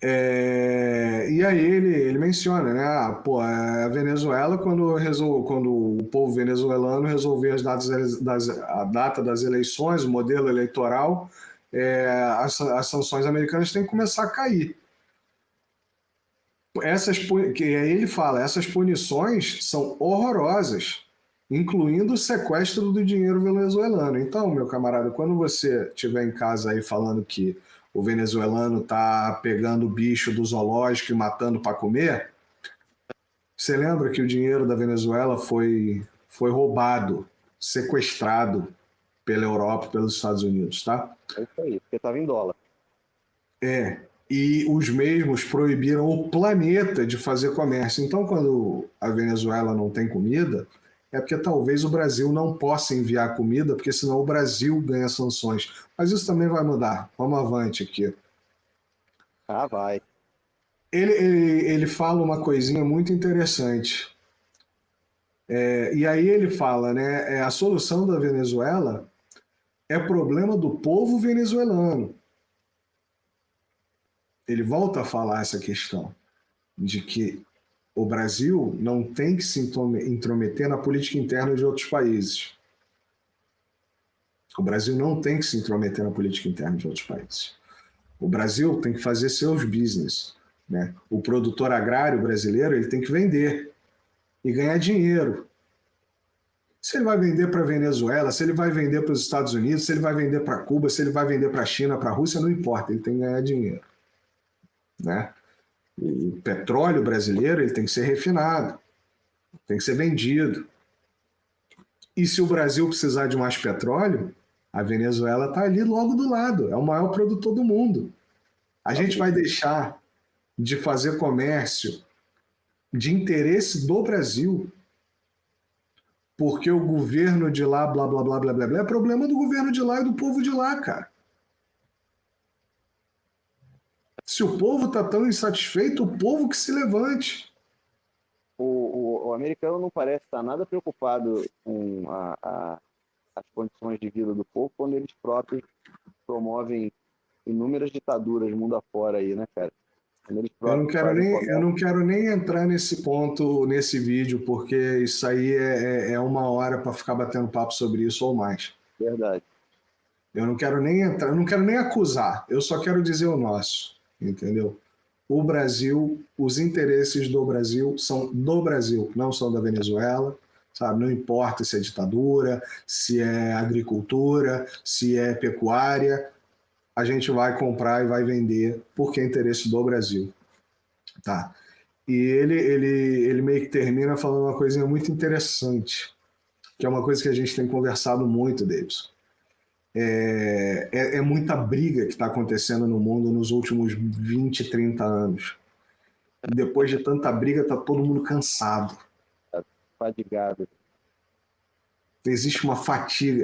E aí ele menciona, né? A Venezuela, quando o povo venezuelano resolver a data das eleições, o modelo eleitoral, as sanções americanas têm que começar a cair. Que aí ele fala, essas punições são horrorosas, incluindo o sequestro do dinheiro venezuelano. Então, meu camarada, quando você estiver em casa aí falando que o venezuelano está pegando o bicho do zoológico e matando para comer, você lembra que o dinheiro da Venezuela foi roubado, sequestrado pela Europa e pelos Estados Unidos, tá? É isso aí, porque estava em dólar. E os mesmos proibiram o planeta de fazer comércio. Então, quando a Venezuela não tem comida, é porque talvez o Brasil não possa enviar comida, porque senão o Brasil ganha sanções. Mas isso também vai mudar. Vamos avante aqui. Vai. Ele fala uma coisinha muito interessante. E aí ele fala, né? A solução da Venezuela é problema do povo venezuelano. Ele volta a falar essa questão de que o Brasil não tem que se intrometer na política interna de outros países. O Brasil não tem que se intrometer na política interna de outros países. O Brasil tem que fazer seus business, né? O produtor agrário brasileiro ele tem que vender e ganhar dinheiro. Se ele vai vender para a Venezuela, se ele vai vender para os Estados Unidos, se ele vai vender para Cuba, se ele vai vender para a China, para a Rússia, não importa, ele tem que ganhar dinheiro, né? O petróleo brasileiro ele tem que ser refinado, tem que ser vendido. E se o Brasil precisar de mais petróleo, a Venezuela está ali logo do lado, é o maior produtor do mundo. A gente vai deixar de fazer comércio de interesse do Brasil porque o governo de lá, blá, blá, blá, blá, blá, blá, é problema do governo de lá e do povo de lá, cara. Se o povo está tão insatisfeito, o povo que se levante. O americano não parece estar nada preocupado com as condições de vida do povo quando eles próprios promovem inúmeras ditaduras mundo afora aí, né, cara? Eu não quero nem entrar nesse ponto, nesse vídeo, porque isso aí é uma hora para ficar batendo papo sobre isso ou mais. Verdade. Eu não quero nem entrar, eu não quero nem acusar, eu só quero dizer o nosso, entendeu? O Brasil, os interesses do Brasil são do Brasil, não são da Venezuela, sabe? Não importa se é ditadura, se é agricultura, se é pecuária, a gente vai comprar e vai vender porque é interesse do Brasil, tá? E ele meio que termina falando uma coisinha muito interessante, que é uma coisa que a gente tem conversado muito, Davidson. É muita briga que está acontecendo no mundo nos últimos 20, 30 anos. Depois de tanta briga, está todo mundo cansado. Fadigado. Existe uma fatiga.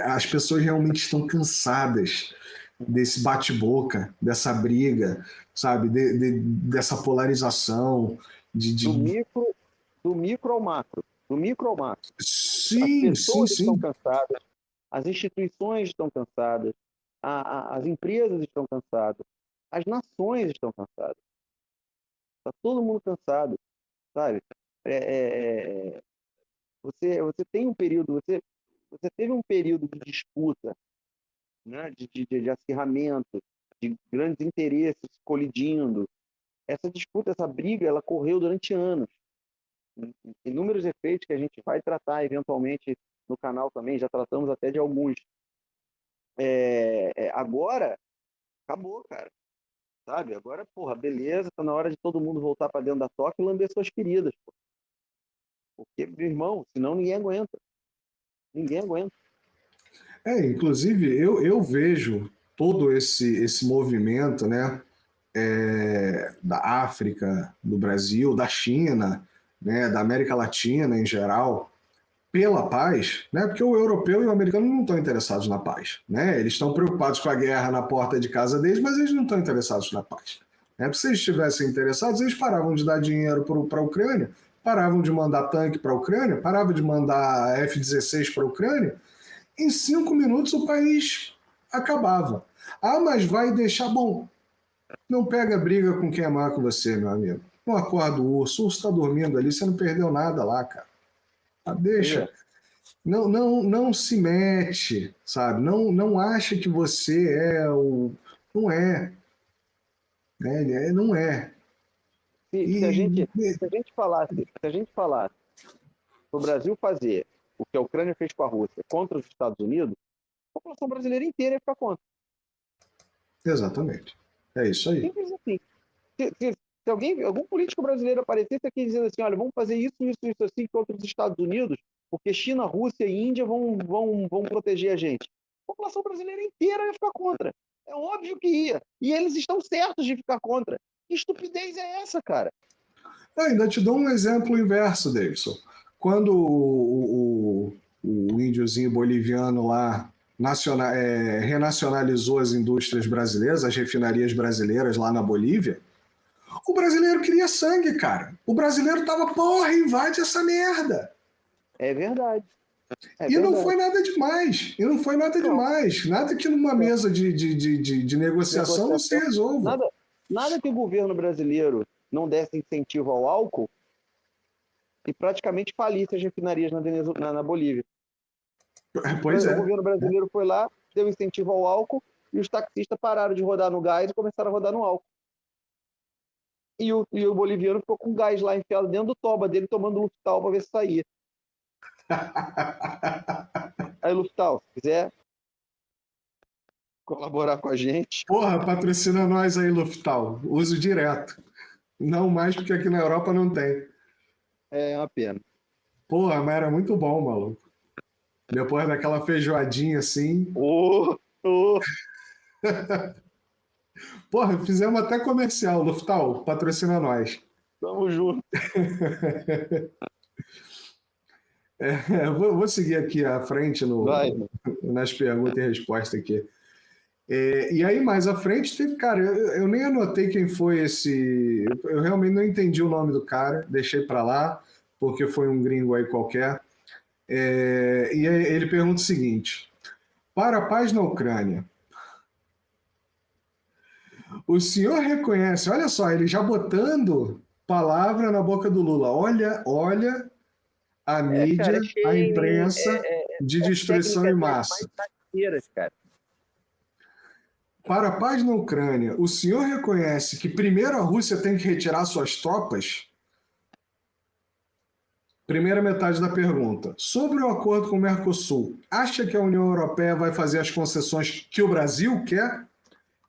As pessoas realmente estão cansadas desse bate-boca, dessa briga, sabe? Dessa polarização. Do micro ao macro. Do micro ao macro. As Sim, sim, pessoas estão sim. cansadas, as instituições estão cansadas, as empresas estão cansadas, as nações estão cansadas. Está todo mundo cansado, sabe? Você tem um período, você teve um período de disputa, né? de acirramento, de grandes interesses colidindo. Essa disputa, essa briga, ela correu durante anos. Inúmeros efeitos que a gente vai tratar eventualmente no canal também, já tratamos até de alguns. Agora, acabou, cara. Sabe? Agora, porra, beleza, tá na hora de todo mundo voltar para dentro da toca e lamber suas feridas. Pô. Porque, meu irmão, senão ninguém aguenta. Ninguém aguenta. Inclusive, eu vejo todo esse movimento, né? Da África, do Brasil, da China, né, da América Latina em geral, pela paz, né, porque o europeu e o americano não estão interessados na paz. Né, eles estão preocupados com a guerra na porta de casa deles, mas eles não estão interessados na paz. Né, se eles estivessem interessados, eles paravam de dar dinheiro para a Ucrânia, paravam de mandar tanque para a Ucrânia, paravam de mandar F-16 para a Ucrânia. Em 5 minutos o país acabava. Ah, mas vai deixar bom. Não pega briga com quem é maior que você, meu amigo. Não acorda o urso está dormindo ali, você não perdeu nada lá, cara. Deixa. Não se mete, sabe? Não acha que você é o. Não é. Né? Não é. Se a gente falasse o Brasil fazer o que a Ucrânia fez com a Rússia contra os Estados Unidos, a população brasileira inteira ia ficar contra. Exatamente. É isso aí. Simples assim. Se algum político brasileiro aparecesse aqui dizendo assim, olha, vamos fazer isso assim contra os Estados Unidos, porque China, Rússia e Índia vão proteger a gente. A população brasileira inteira ia ficar contra. É óbvio que ia. E eles estão certos de ficar contra. Que estupidez é essa, cara? Ainda te dou um exemplo inverso, Davidson. Quando o índiozinho boliviano lá renacionalizou as indústrias brasileiras, as refinarias brasileiras lá na Bolívia, o brasileiro queria sangue, cara. O brasileiro tava, porra, invade essa merda. É verdade. Não foi nada demais. Nada que numa mesa de negociação não se resolva. Nada que o governo brasileiro não desse incentivo ao álcool e praticamente falisse as refinarias na Bolívia. Pois é. O governo brasileiro foi lá, deu incentivo ao álcool e os taxistas pararam de rodar no gás e começaram a rodar no álcool. E o boliviano ficou com gás lá enfiado dentro do toba dele, tomando Luftal para ver se saía. Aí, Luftal, se quiser colaborar com a gente... Porra, patrocina nós aí, Luftal. Uso direto. Não mais porque aqui na Europa não tem. É uma pena. Porra, mas era muito bom, maluco. Depois daquela feijoadinha assim... Porra, fizemos até comercial. Luftal, patrocina nós. Tamo junto. Vou seguir aqui à frente nas perguntas e respostas aqui. E aí, mais à frente, teve, cara, eu nem anotei quem foi esse. Eu realmente não entendi o nome do cara, deixei para lá, porque foi um gringo aí qualquer. E aí ele pergunta o seguinte: para a paz na Ucrânia, o senhor reconhece, olha só, ele já botando palavra na boca do Lula, olha a mídia, a imprensa de destruição em massa. Cara. Para a paz na Ucrânia, o senhor reconhece que primeiro a Rússia tem que retirar suas tropas? Primeira metade da pergunta. Sobre o acordo com o Mercosul, acha que a União Europeia vai fazer as concessões que o Brasil quer?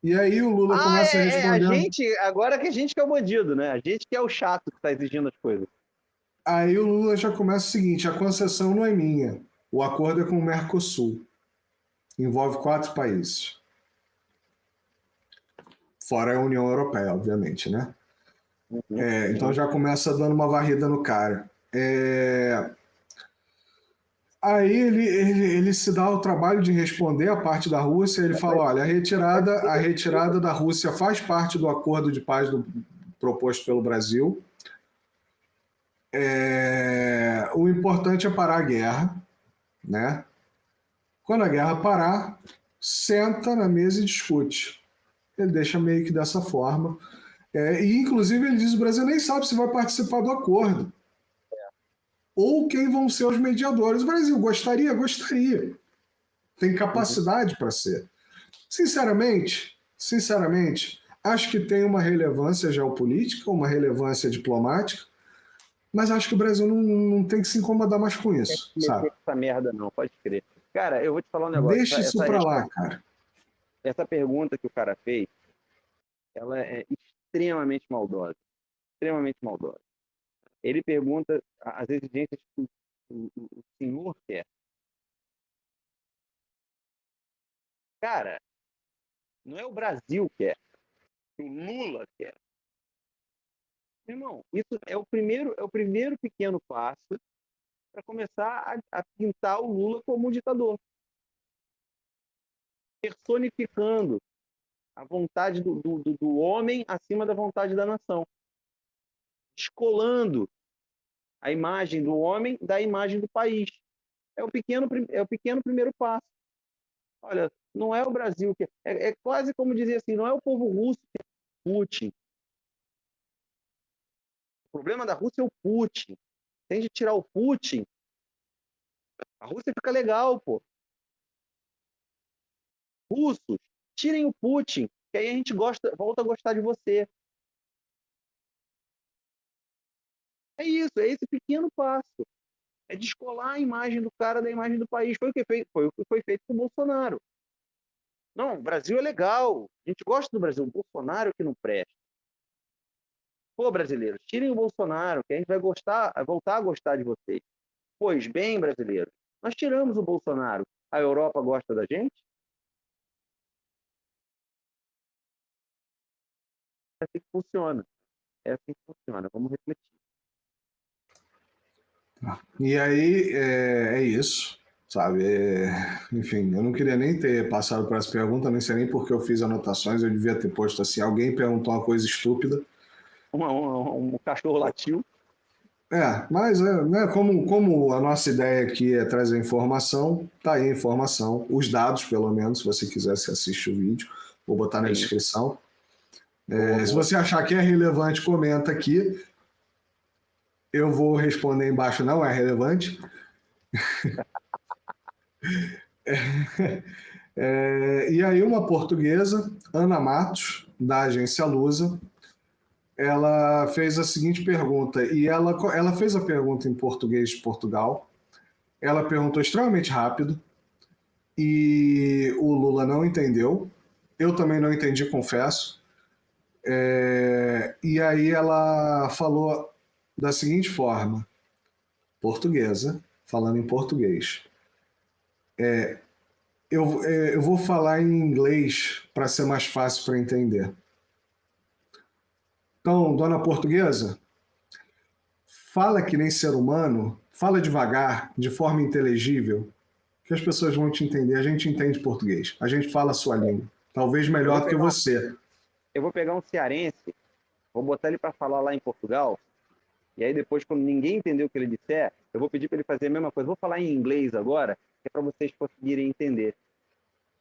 E aí o Lula começa A respondendo. gente, agora que a gente que é o bandido, né? A gente que é o chato que está exigindo as coisas. Aí o Lula já começa o seguinte: a concessão não é minha. O acordo é com o Mercosul. Envolve 4 países. Fora a União Europeia, obviamente, né? Então já começa dando uma varrida no cara. Aí ele se dá o trabalho de responder a parte da Rússia. Ele fala: olha, a retirada da Rússia faz parte do acordo de paz proposto pelo Brasil. O importante é parar a guerra, né? Quando a guerra parar, senta na mesa e discute. Ele deixa meio que dessa forma. E, inclusive, ele diz que o Brasil nem sabe se vai participar do acordo. Ou quem vão ser os mediadores. O Brasil gostaria? Gostaria. Tem capacidade para ser. Sinceramente, acho que tem uma relevância geopolítica, uma relevância diplomática, mas acho que o Brasil não tem que se incomodar mais com isso, sabe? Essa merda não, pode crer. Cara, eu vou te falar um negócio. Deixa isso para lá, cara. Essa pergunta que o cara fez, ela é extremamente maldosa. Extremamente maldosa. Ele pergunta as exigências que o senhor quer. Cara, não é o Brasil que quer, o Lula quer. Irmão, isso é o primeiro pequeno passo para começar a pintar o Lula como um ditador. Personificando a vontade do homem acima da vontade da nação. Descolando a imagem do homem da imagem do país. É o pequeno primeiro passo. Olha, não é o Brasil que... É quase como dizer assim, não é o povo russo que é Putin. O problema da Rússia é o Putin. Tem de tirar o Putin, a Rússia fica legal, pô. Russos, tirem o Putin, que aí a gente volta a gostar de você. É isso, é esse pequeno passo. É descolar a imagem do cara da imagem do país. Foi o que foi feito com o Bolsonaro. Não, o Brasil é legal. A gente gosta do Brasil. O Bolsonaro que não presta. Pô, brasileiros, tirem o Bolsonaro, que a gente vai voltar a gostar de vocês. Pois bem, brasileiros, nós tiramos o Bolsonaro. A Europa gosta da gente? É assim que funciona. É assim que funciona. Vamos refletir. E aí é isso, sabe? Enfim, eu não queria nem ter passado por essa pergunta, nem sei nem porque eu fiz anotações, eu devia ter posto assim, alguém perguntou uma coisa estúpida. Um cachorro latiu. Mas né, como a nossa ideia aqui é trazer informação, tá aí a informação, os dados pelo menos, se você quiser, você assiste o vídeo, vou botar na descrição. Se você achar que é relevante, comenta aqui. Eu vou responder embaixo, não é relevante. E aí uma portuguesa, Ana Matos, da agência Lusa, ela fez a seguinte pergunta, e ela fez a pergunta em português de Portugal, ela perguntou extremamente rápido, e o Lula não entendeu, eu também não entendi, confesso, e aí ela falou da seguinte forma, portuguesa, falando em português, eu vou falar em inglês para ser mais fácil para entender. Então, dona portuguesa, fala que nem ser humano, fala devagar, de forma inteligível, que as pessoas vão te entender. A gente entende português, a gente fala a sua língua, talvez melhor do que você. Eu vou pegar um cearense, vou botar ele para falar lá em Portugal, e aí depois, quando ninguém entendeu o que ele disser, eu vou pedir para ele fazer a mesma coisa. Vou falar em inglês agora, que é para vocês conseguirem entender.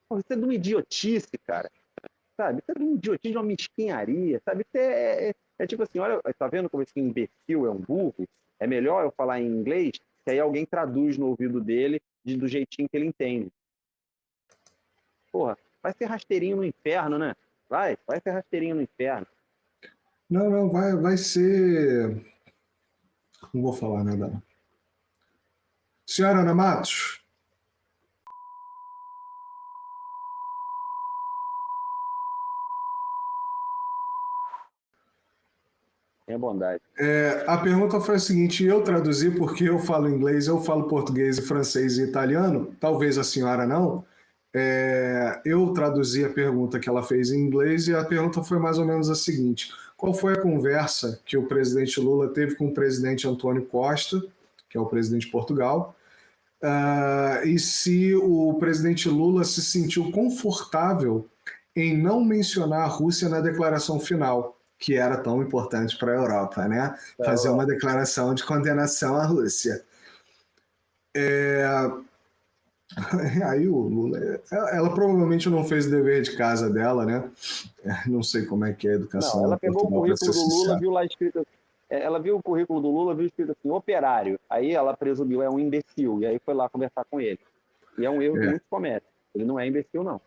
Pô, isso é de uma idiotice, cara. Sabe? Isso é de uma idiotice, de uma mesquinharia, sabe? Isso é tipo assim, olha, tá vendo como esse imbecil é um burro? É melhor eu falar em inglês, que aí alguém traduz no ouvido dele do jeitinho que ele entende. Porra, vai ser rasteirinho no inferno, né? Vai ser rasteirinho no inferno. Não, vai ser... Não vou falar nada. Senhora Ana Matos, Tenha bondade. a pergunta foi a seguinte, eu traduzi porque eu falo inglês, eu falo português, francês e italiano, talvez a senhora não. Eu traduzi a pergunta que ela fez em inglês e a pergunta foi mais ou menos a seguinte: qual foi a conversa que o presidente Lula teve com o presidente Antônio Costa, que é o presidente de Portugal, e se o presidente Lula se sentiu confortável em não mencionar a Rússia na declaração final, que era tão importante para a Europa, né? Fazer uma declaração de condenação à Rússia. Aí o Lula, ela provavelmente não fez o dever de casa dela, né? Não sei como é que é a educação Não, ela em pegou o Portugal, para ser currículo do Lula, sincero. viu lá escrito. Ela viu o currículo do Lula, viu escrito assim, operário. Aí ela presumiu, é um imbecil. E aí foi lá conversar com ele. E é um erro que muitos cometem. Ele não é imbecil, não.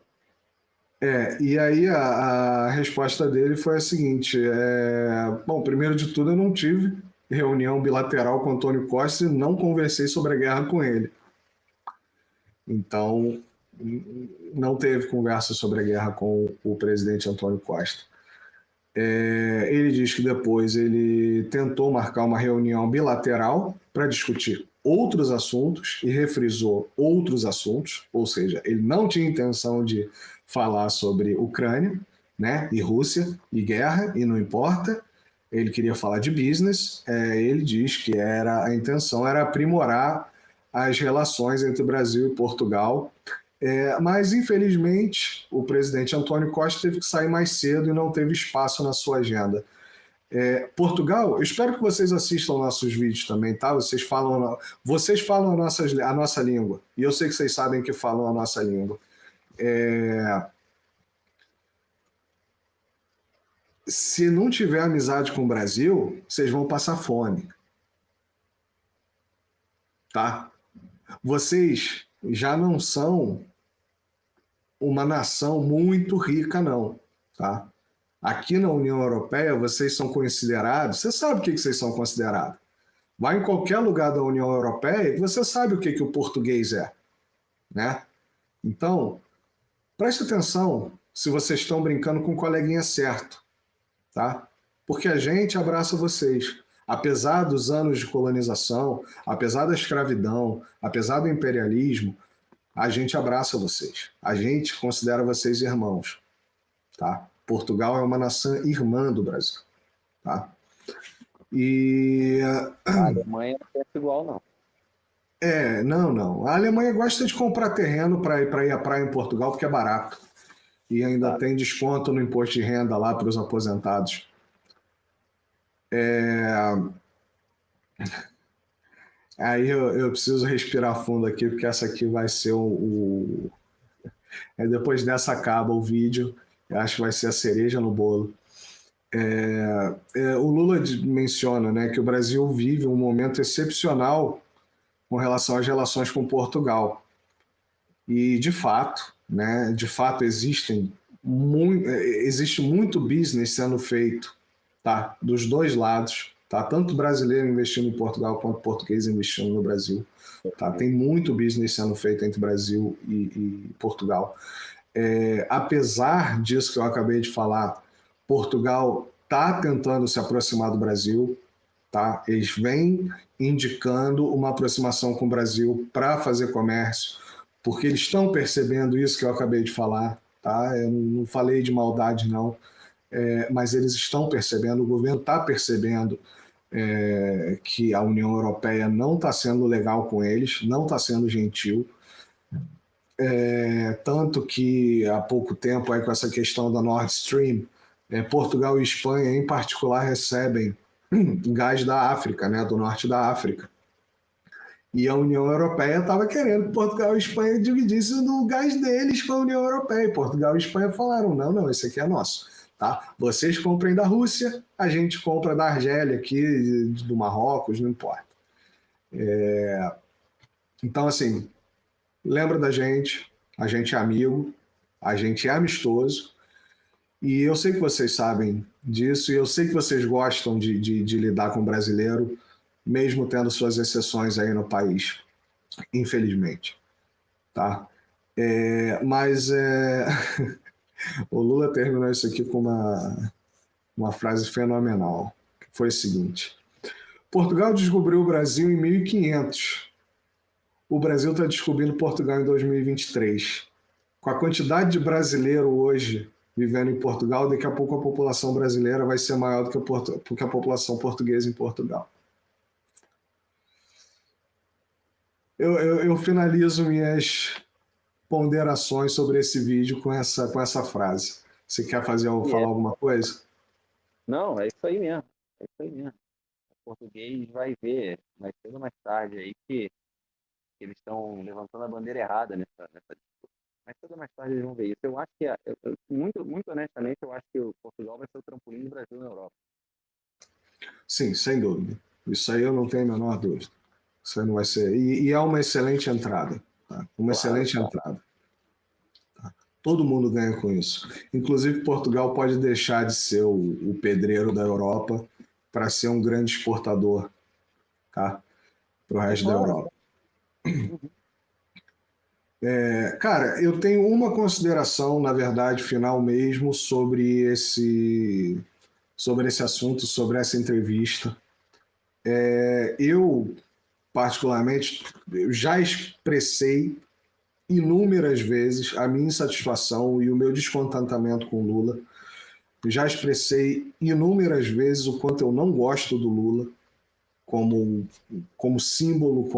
E aí a resposta dele foi a seguinte: bom, primeiro de tudo, eu não tive reunião bilateral com Antônio Costa e não conversei sobre a guerra com ele. Então, não teve conversa sobre a guerra com o presidente Antônio Costa. Ele diz que depois ele tentou marcar uma reunião bilateral para discutir outros assuntos e refrisou outros assuntos, ou seja, ele não tinha intenção de falar sobre Ucrânia, né, e Rússia e guerra, e não importa. Ele queria falar de business. Ele diz que a intenção era aprimorar as relações entre Brasil e Portugal. Mas, infelizmente, o presidente Antônio Costa teve que sair mais cedo e não teve espaço na sua agenda. Portugal, eu espero que vocês assistam nossos vídeos também, tá? Vocês falam a nossa língua, e eu sei que vocês sabem que falam a nossa língua. Se não tiver amizade com o Brasil, vocês vão passar fome. Tá? Vocês já não são uma nação muito rica, não. Tá? Aqui na União Europeia, vocês são considerados... Você sabe o que vocês são considerados. Vai em qualquer lugar da União Europeia e você sabe o que o português é. Né? Então, preste atenção se vocês estão brincando com o coleguinha certo. Tá? Porque a gente abraça vocês. Apesar dos anos de colonização, apesar da escravidão, apesar do imperialismo, a gente abraça vocês. A gente considera vocês irmãos. Tá? Portugal é uma nação irmã do Brasil. Tá? E A Alemanha não pensa igual, não. Não. A Alemanha gosta de comprar terreno para ir à praia em Portugal porque é barato. E ainda tem desconto no imposto de renda lá para os aposentados. Aí eu preciso respirar fundo aqui, porque essa aqui vai ser depois dessa acaba o vídeo. Eu acho que vai ser a cereja no bolo. O Lula menciona, né, que o Brasil vive um momento excepcional com relação às relações com Portugal. E, de fato, existe muito business sendo feito, tá, dos dois lados, tá, tanto brasileiro investindo em Portugal quanto português investindo no Brasil. Tá, tem muito business sendo feito entre Brasil e Portugal. Apesar disso que eu acabei de falar, Portugal está tentando se aproximar do Brasil. Tá? Eles vêm indicando uma aproximação com o Brasil para fazer comércio, porque eles estão percebendo isso que eu acabei de falar. Tá? Eu não falei de maldade, não, mas eles estão percebendo, o governo está percebendo que a União Europeia não está sendo legal com eles, não está sendo gentil. Tanto que há pouco tempo, aí, com essa questão da Nord Stream, Portugal e Espanha, em particular, recebem gás da África, né, do norte da África. E a União Europeia estava querendo que Portugal e Espanha dividissem o gás deles com a União Europeia. E Portugal e Espanha falaram, não, esse aqui é nosso. Tá? Vocês comprem da Rússia, a gente compra da Argélia aqui, do Marrocos, não importa. Então, assim, lembra da gente, a gente é amigo, a gente é amistoso, e eu sei que vocês sabem disso, e eu sei que vocês gostam de lidar com o brasileiro, mesmo tendo suas exceções aí no país. infelizmente, tá? Mas o Lula terminou isso aqui com uma frase fenomenal, que foi o seguinte: Portugal descobriu o Brasil em 1500. O Brasil está descobrindo Portugal em 2023. Com a quantidade de brasileiro hoje vivendo em Portugal, daqui a pouco a população brasileira vai ser maior do que a população portuguesa em Portugal. Eu finalizo minhas ponderações sobre esse vídeo com essa frase. Você quer falar alguma coisa? Não, é isso aí mesmo. É isso aí mesmo. O português vai ver mais cedo ou mais tarde aí que eles estão levantando a bandeira errada nessa disputa. Mais cedo ou mais tarde eles vão ver isso. Eu acho que, muito honestamente, eu acho que o Portugal vai ser o trampolim do Brasil na Europa. Sim, sem dúvida. Isso aí eu não tenho a menor dúvida. Isso aí não vai ser. E é uma excelente entrada. Tá? Uma excelente entrada. Tá? Todo mundo ganha com isso. Inclusive, Portugal pode deixar de ser o pedreiro da Europa para ser um grande exportador, tá? Para o resto da Europa. Cara, eu tenho uma consideração, na verdade, final mesmo, sobre esse assunto, sobre essa entrevista. Eu, particularmente, eu já expressei inúmeras vezes a minha insatisfação e o meu descontentamento com o Lula. Já expressei inúmeras vezes o quanto eu não gosto do Lula como símbolo,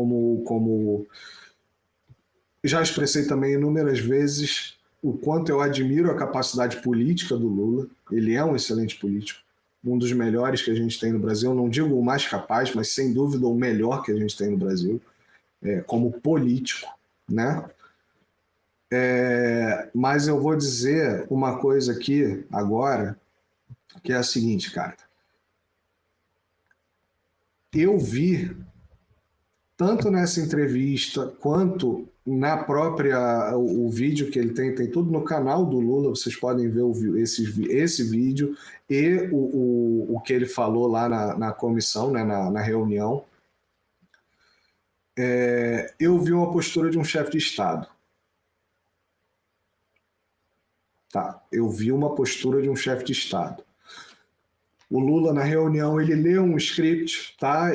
já expressei também inúmeras vezes o quanto eu admiro a capacidade política do Lula. Ele é um excelente político, um dos melhores que a gente tem no Brasil. Não digo o mais capaz, mas sem dúvida o melhor que a gente tem no Brasil, como político, né? Mas eu vou dizer uma coisa aqui agora, que é a seguinte, cara. Eu vi, tanto nessa entrevista quanto na própria o vídeo que ele tem tudo no canal do Lula, vocês podem ver esse vídeo e o que ele falou lá na comissão, né, na reunião. Eu vi uma postura de um chefe de Estado. Tá? Eu vi uma postura de um chefe de Estado. O Lula, na reunião, ele leu um script, tá?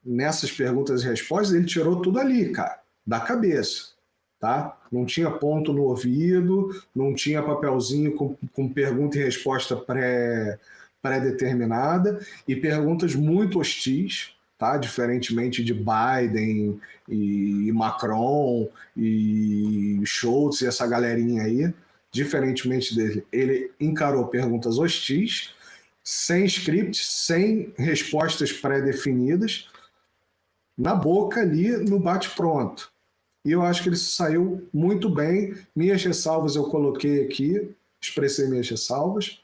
Nessas perguntas e respostas, ele tirou tudo ali, cara, da cabeça, tá? Não tinha ponto no ouvido, não tinha papelzinho com pergunta e resposta pré-determinada e perguntas muito hostis, tá? Diferentemente de Biden e Macron e Schultz e essa galerinha aí. Diferentemente dele, ele encarou perguntas hostis, sem script, sem respostas pré-definidas, na boca ali, no bate-pronto. E eu acho que ele saiu muito bem. Minhas ressalvas eu coloquei aqui, expressei minhas ressalvas,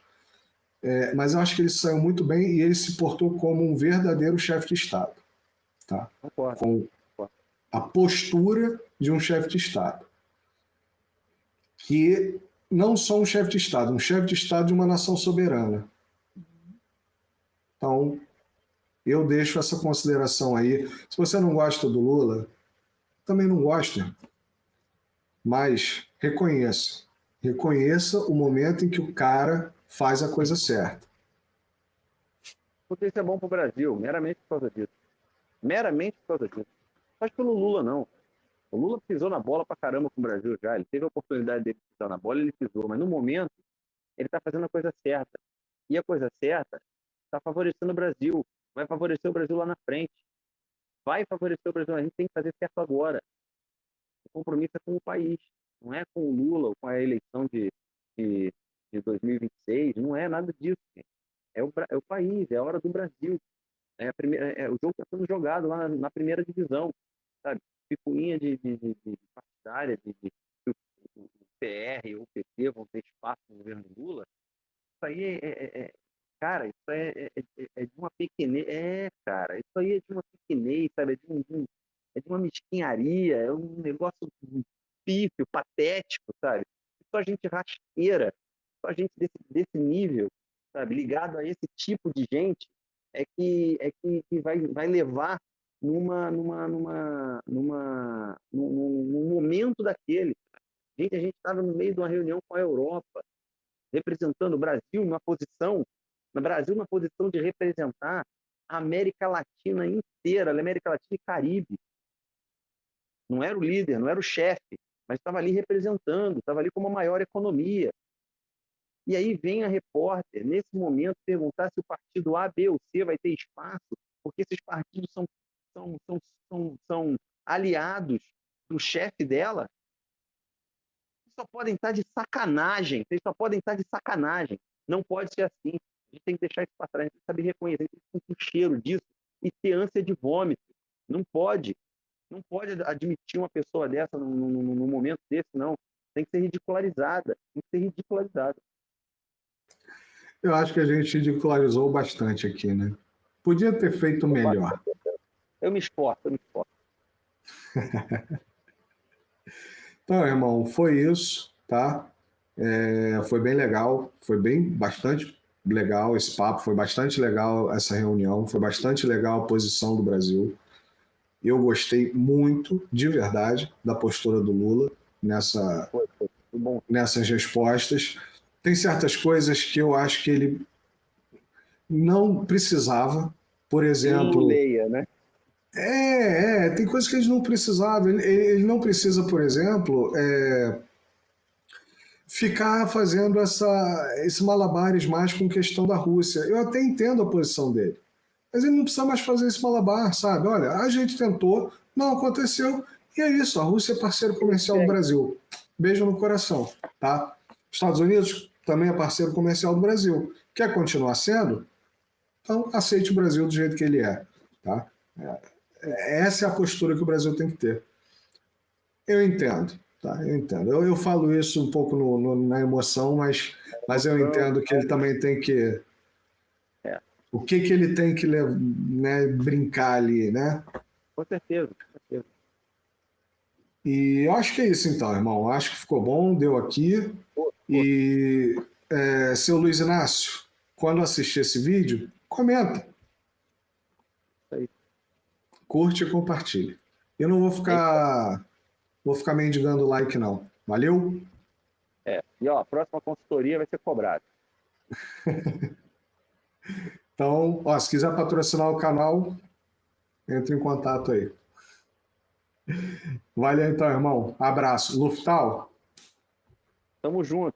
mas eu acho que ele saiu muito bem e ele se portou como um verdadeiro chefe de Estado. Tá? Com a postura de um chefe de Estado. Que não só um chefe de Estado, um chefe de Estado de uma nação soberana. Então, eu deixo essa consideração aí. Se você não gosta do Lula, também não gosta. Mas reconheça. Reconheça o momento em que o cara faz a coisa certa. Porque isso é bom para o Brasil, meramente por causa disso. Meramente por causa disso. Não faz pelo Lula, não. O Lula pisou na bola pra caramba com o Brasil já. Ele teve a oportunidade de pisar na bola, ele pisou. Mas no momento, ele está fazendo a coisa certa. E a coisa certa está favorecendo o Brasil. Vai favorecer o Brasil lá na frente. Vai favorecer o Brasil. A gente tem que fazer certo agora. O compromisso é com o país. Não é com o Lula ou com a eleição de 2026. Não é nada disso. É o país. É a hora do Brasil. O jogo está sendo jogado lá na primeira divisão. Sabe? Picuinha de partidária, de o PR ou o PT vão ter espaço no governo Lula. Isso aí cara, isso é de uma pequenez. Cara, isso aí é de uma pequenez, sabe? É de uma mesquinharia, é um negócio pífio, patético, sabe? Só gente rasteira, só gente desse nível, sabe? Ligado a esse tipo de gente que vai levar num momento daquele. Gente, a gente estava no meio de uma reunião com a Europa, representando o Brasil na posição de representar a América Latina inteira, a América Latina e Caribe. Não era o líder, não era o chefe, mas estava ali representando, estava ali como a maior economia. E aí vem a repórter, nesse momento, perguntar se o partido A, B ou C vai ter espaço, porque esses partidos são aliados do chefe dela. Vocês só podem estar de sacanagem, vocês só podem estar de sacanagem. Não pode ser assim. A gente tem que deixar isso para trás, a gente tem que saber reconhecer, tem que sentir o cheiro disso e ter ânsia de vômito. Não pode admitir uma pessoa dessa num momento desse, não. Tem que ser ridicularizada, tem que ser ridicularizada. Eu acho que a gente ridicularizou bastante aqui, né? Podia ter feito melhor. Eu me esforço. Então, irmão, foi isso, tá? Foi bem legal, bastante legal esse papo, foi bastante legal essa reunião, foi bastante legal a posição do Brasil. Eu gostei muito, de verdade, da postura do Lula nessas respostas. Tem certas coisas que eu acho que ele não precisava, por exemplo. Leia, né? Tem coisas que ele não precisava. Ele não precisa, por exemplo, ficar fazendo esse malabares mais com questão da Rússia. Eu até entendo a posição dele, mas ele não precisa mais fazer esse malabar, sabe? Olha, a gente tentou, não aconteceu, e é isso. A Rússia é parceiro comercial do Brasil. Beijo no coração, tá? Estados Unidos também é parceiro comercial do Brasil. Quer continuar sendo? Então aceite o Brasil do jeito que ele é, tá? Essa é a postura que o Brasil tem que ter. Eu entendo, tá? Eu entendo. Eu falo isso um pouco na emoção, mas eu entendo que ele também tem que. O que ele tem que, né, brincar ali, né? Com certeza, com certeza. E eu acho que é isso então, irmão. Acho que ficou bom, deu aqui. E, seu Luiz Inácio, quando assistir esse vídeo, comenta. Curte e compartilha. Eu não vou ficar mendigando like, não. Valeu? E ó, a próxima consultoria vai ser cobrada. Então, ó, se quiser patrocinar o canal, entre em contato aí. Valeu então, irmão. Abraço. Luftal? Tamo junto.